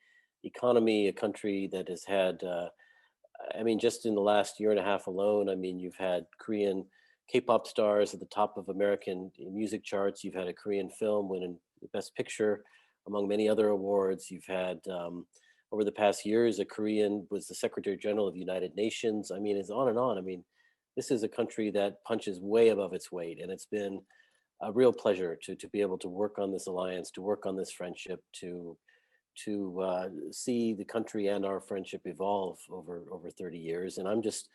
[SPEAKER 3] economy, a country that has had, I mean, just in the last year and a half alone, I mean, you've had Korean K-pop stars at the top of American music charts. You've had a Korean film win the Best Picture, among many other awards. You've had, over the past years, a Korean was the Secretary General of the United Nations. I mean, it's on and on. I mean, this is a country that punches way above its weight, and it's been a real pleasure to be able to work on this alliance, to work on this friendship, to see the country and our friendship evolve over 30 years. And I'm just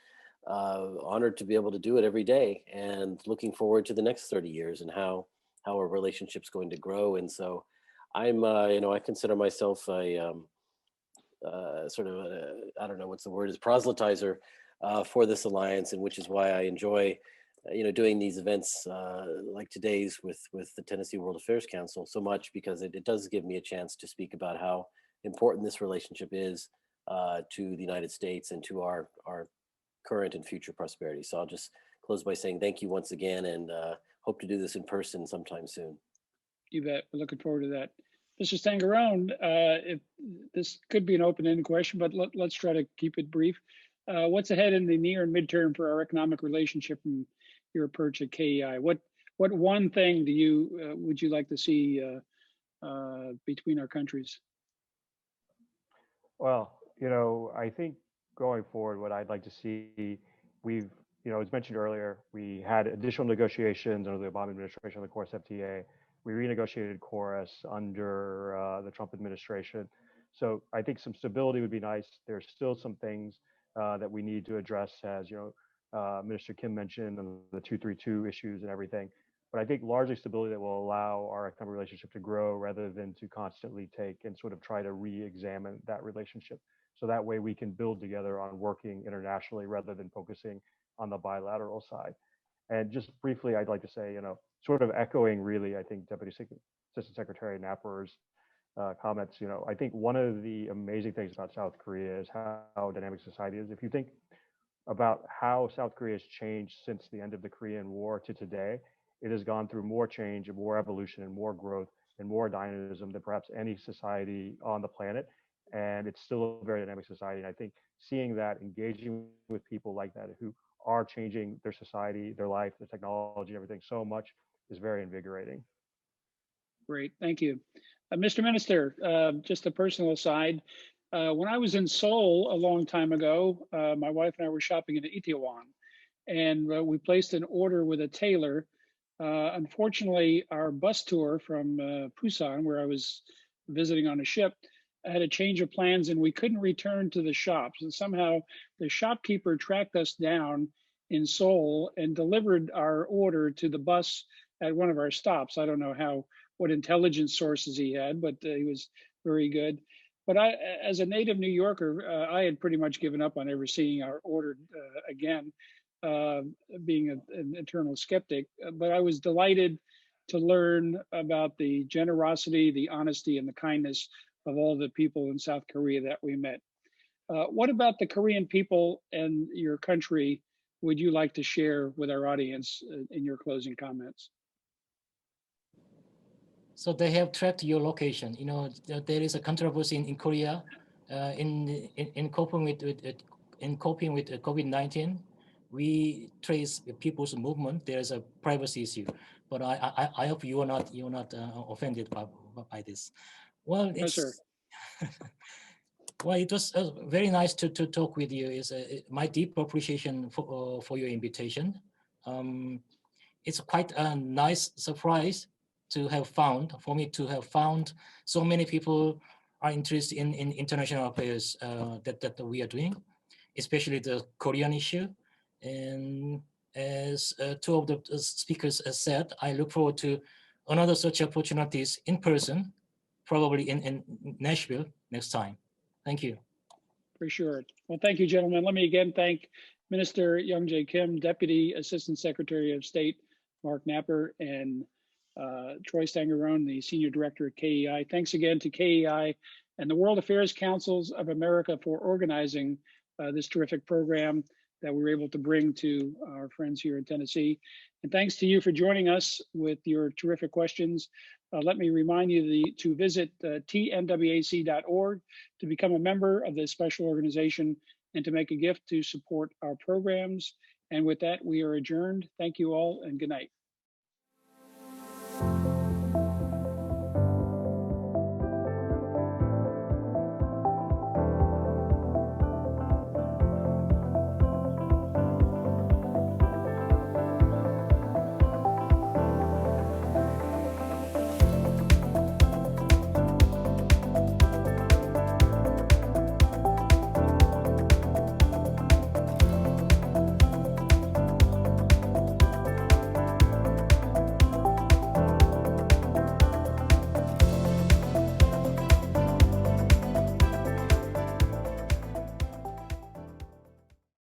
[SPEAKER 3] honored to be able to do it every day, and looking forward to the next 30 years and how our relationship's going to grow. And so I'm, you know, I consider myself a sort of I don't know what's the word is, proselytizer for this alliance, and which is why I enjoy you know, doing these events like today's with the Tennessee World Affairs Council so much, because it does give me a chance to speak about how important this relationship is to the United States and to our current and future prosperity. So I'll just close by saying thank you once again, and hope to do this in person sometime soon.
[SPEAKER 1] You bet. We're looking forward to that. Mr. Stangarone, if this could be an open-ended question, but let's try to keep it brief. What's ahead in the near and midterm for our economic relationship from your approach at KEI? What one thing do you would you like to see between our countries?
[SPEAKER 5] Well, you know, I think going forward, what I'd like to see, we've, you know, as mentioned earlier, we had additional negotiations under the Obama administration on the Course FTA. We renegotiated KORUS under the Trump administration. So I think some stability would be nice. There's still some things that we need to address, as you know, Minister Kim mentioned, and the 232 issues and everything. But I think largely stability that will allow our economic relationship to grow rather than to constantly take and sort of try to re-examine that relationship. So that way we can build together on working internationally rather than focusing on the bilateral side. And just briefly, I'd like to say, you know, sort of echoing really, I think Deputy Assistant Secretary Knapper's comments, you know, I think one of the amazing things about South Korea is how dynamic society is. If you think about how South Korea has changed since the end of the Korean War to today, it has gone through more change and more evolution and more growth and more dynamism than perhaps any society on the planet. And it's still a very dynamic society. And I think seeing that, engaging with people like that who are changing their society, their life, their technology, everything so much is very invigorating.
[SPEAKER 1] Great, thank you. Mr. Minister, just a personal aside, when I was in Seoul a long time ago, my wife and I were shopping in Itaewon, and we placed an order with a tailor. Unfortunately, our bus tour from Busan, where I was visiting on a ship, had a change of plans, and we couldn't return to the shops. And somehow the shopkeeper tracked us down in Seoul and delivered our order to the bus at one of our stops. I don't know what intelligence sources he had, but he was very good. But as a native New Yorker, I had pretty much given up on ever seeing our order again, being an eternal skeptic. But I was delighted to learn about the generosity, the honesty, and the kindness of all the people in South Korea that we met. What about the Korean people and your country would you like to share with our audience in your closing comments?
[SPEAKER 4] So they have tracked your location. You know, there is a controversy in Korea in coping with COVID-19. We trace people's movement. There is a privacy issue, but I hope you're not offended by this. Well, it's
[SPEAKER 1] no, sir.
[SPEAKER 4] Well, it was very nice to talk with you. Is my deep appreciation for your invitation. It's quite a nice surprise for me to have found so many people are interested in international affairs that we are doing, especially the Korean issue. And as two of the speakers said, I look forward to another such opportunities in person, probably in Nashville next time. Thank you.
[SPEAKER 1] For sure. Well, thank you, gentlemen. Let me again thank Minister YoungJae Kim, Deputy Assistant Secretary of State Marc Knapper, and Troy Stangarone, the Senior Director at KEI. Thanks again to KEI and the World Affairs Councils of America for organizing this terrific program. that we were able to bring to our friends here in Tennessee. And thanks to you for joining us with your terrific questions. Let me remind you to visit tnwac.org to become a member of this special organization and to make a gift to support our programs. And with that, we are adjourned. Thank you all and good night.